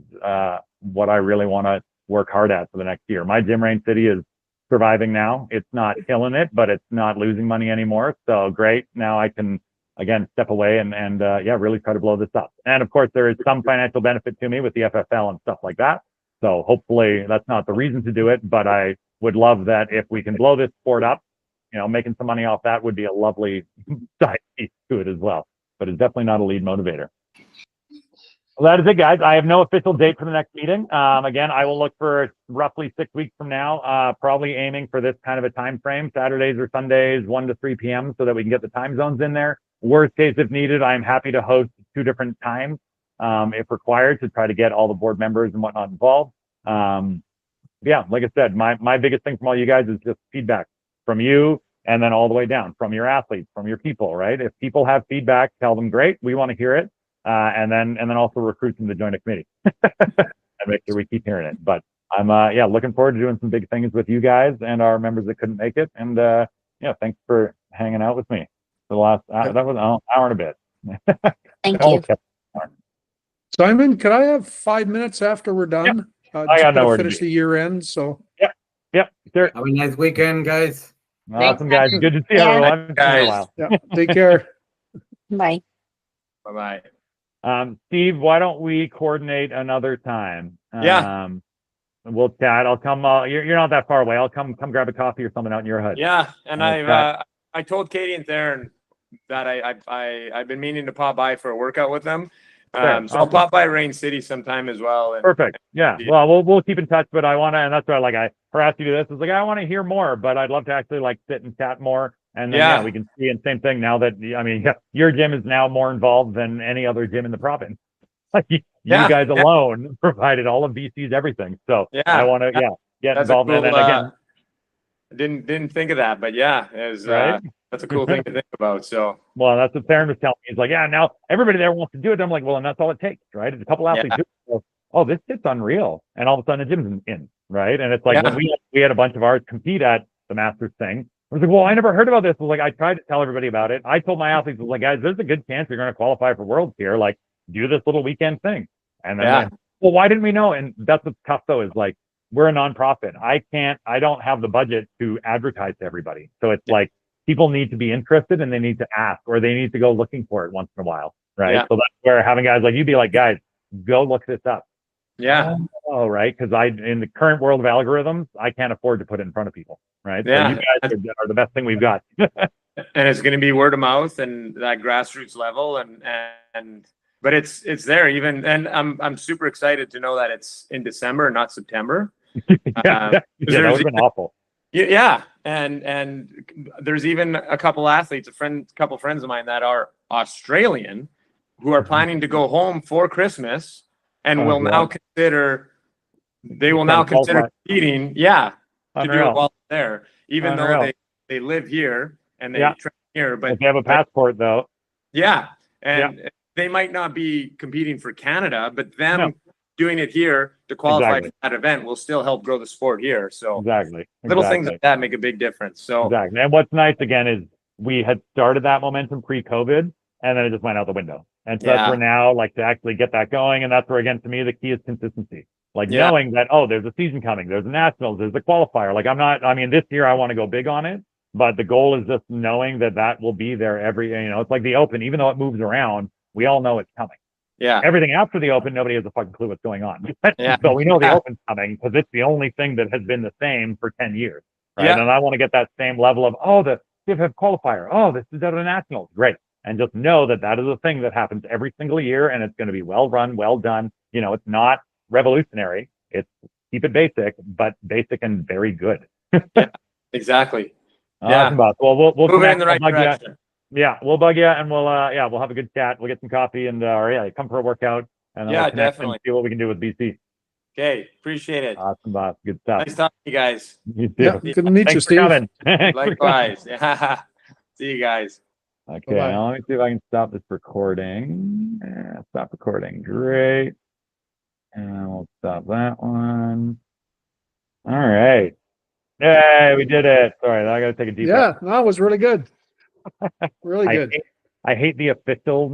what I really want to work hard at for the next year. My Gym Rain City is surviving now. It's not killing it, but it's not losing money anymore. So great. Now I can, again, step away and yeah, really try to blow this up. And of course, there is some financial benefit to me with the FFL and stuff like that. So hopefully that's not the reason to do it, but I would love that if we can blow this sport up, you know, making some money off that would be a lovely side piece to it as well. But it's definitely not a lead motivator. Well, that is it, guys. I have no official date for the next meeting. Again, I will look for roughly 6 weeks from now, probably aiming for this kind of a time frame, Saturdays or Sundays, 1 to 3 p.m., so that we can get the time zones in there. Worst case, if needed, I'm happy to host 2 different times, if required, to try to get all the board members and whatnot involved. Yeah, like I said, my biggest thing from all you guys is just feedback from you, and then all the way down from your athletes, from your people, right? If people have feedback, tell them, great, we want to hear it. And then also recruit them to join a committee and make sure we keep hearing it. But I'm looking forward to doing some big things with you guys and our members that couldn't make it. And thanks for hanging out with me for the last that was an hour and a bit. Thank you. Simon, could I have 5 minutes after we're done? I got nowhere to finish be. the year end. So Yep, sure. Have a nice weekend, guys. Awesome, guys. Good to see Yeah. everyone. It's been a Guys. while. yeah, take care. Bye. Bye-bye. Steve, why don't we coordinate another time? Yeah. We'll chat. I'll come. You're not that far away. I'll come grab a coffee or something out in your hood. Yeah, and Okay. I told Katie and Theron that I've been meaning to pop by for a workout with them. Sure. So I'll Awesome. pop by Rain City sometime as well. And Perfect. Yeah. Yeah. Well, we'll keep in touch, but I want to, and that's why I harassed you to this. It's like, I want to hear more, but I'd love to actually sit and chat more. And then, Yeah. we can see, and same thing now that, your gym is now more involved than any other gym in the province. Like you guys alone provided all of BC's everything. So Yeah. I want to, get that's a involved. cool, And then again, didn't think of that, but yeah, it was, right? that's a cool thing to think about. So Well, that's what Theron was telling me. He's like, yeah, now everybody there wants to do it. I'm like, well, and that's all it takes, right? It's a couple athletes. Do it. So, oh, this shit's unreal. And all of a sudden the gym's in, right? And it's like when we had a bunch of ours compete at the Masters thing. I was like, well, I never heard about this. I was like, I tried to tell everybody about it. I told my athletes, I was like, guys, there's a good chance you're going to qualify for Worlds here. Like, do this little weekend thing. And then, well, why didn't we know? And that's what's tough though, is like, we're a nonprofit. I don't have the budget to advertise to everybody. So it's like, people need to be interested and they need to ask, or they need to go looking for it once in a while. Right. Yeah. So that's where having guys like you be like, guys, go look this up. yeah. Oh, right. Because in the current world of algorithms, I can't afford to put it in front of people. Right. Yeah. So you guys are the best thing we've got. And it's going to be word of mouth and that grassroots level. And but it's there even. And I'm super excited to know that it's in December, not September. That would have been awful. Yeah, and there's even a couple athletes, couple friends of mine that are Australian, who are planning to go home for Christmas, and will now consider. They will now consider competing. Yeah, to do it while they're there, even though they live here and they train here. But if they have a passport, though. Yeah, and they might not be competing for Canada, but them doing it here to qualify for that event will still help grow the sport here. So little things like that make a big difference. So exactly. And what's nice again is we had started that momentum pre-COVID, and then it just went out the window. And so that's where now, to actually get that going, and that's where again to me the key is consistency. Knowing that there's a season coming, there's a nationals, there's a qualifier. This year I want to go big on it, but the goal is just knowing that will be there it's like the Open, even though it moves around, we all know it's coming. Yeah. Everything after the Open, nobody has a fucking clue what's going on. So we know the Open's coming because it's the only thing that has been the same for 10 years. Right. Yeah. And I want to get that same level of, the Cfff qualifier. This is out of the nationals. Great. And just know that is a thing that happens every single year, and it's going to be well run, well done. It's not revolutionary. It's keep it basic, but basic and very good. Exactly. Awesome, boss. Well, we'll move in the right direction. Yeah, we'll bug you, and we'll have a good chat. We'll get some coffee and come for a workout. And then definitely see what we can do with BC. Okay, appreciate it. Awesome, boss. Good stuff. Nice talking to you guys. You too. Yeah, good to meet you, Steve. Likewise. Yeah. See you guys. Okay, now let me see if I can stop this recording. Stop recording. Great. And we'll stop that one. All right. Yay, we did it. Sorry, I got to take a deep breath. Yeah, that was really good. Really good. I hate the officialness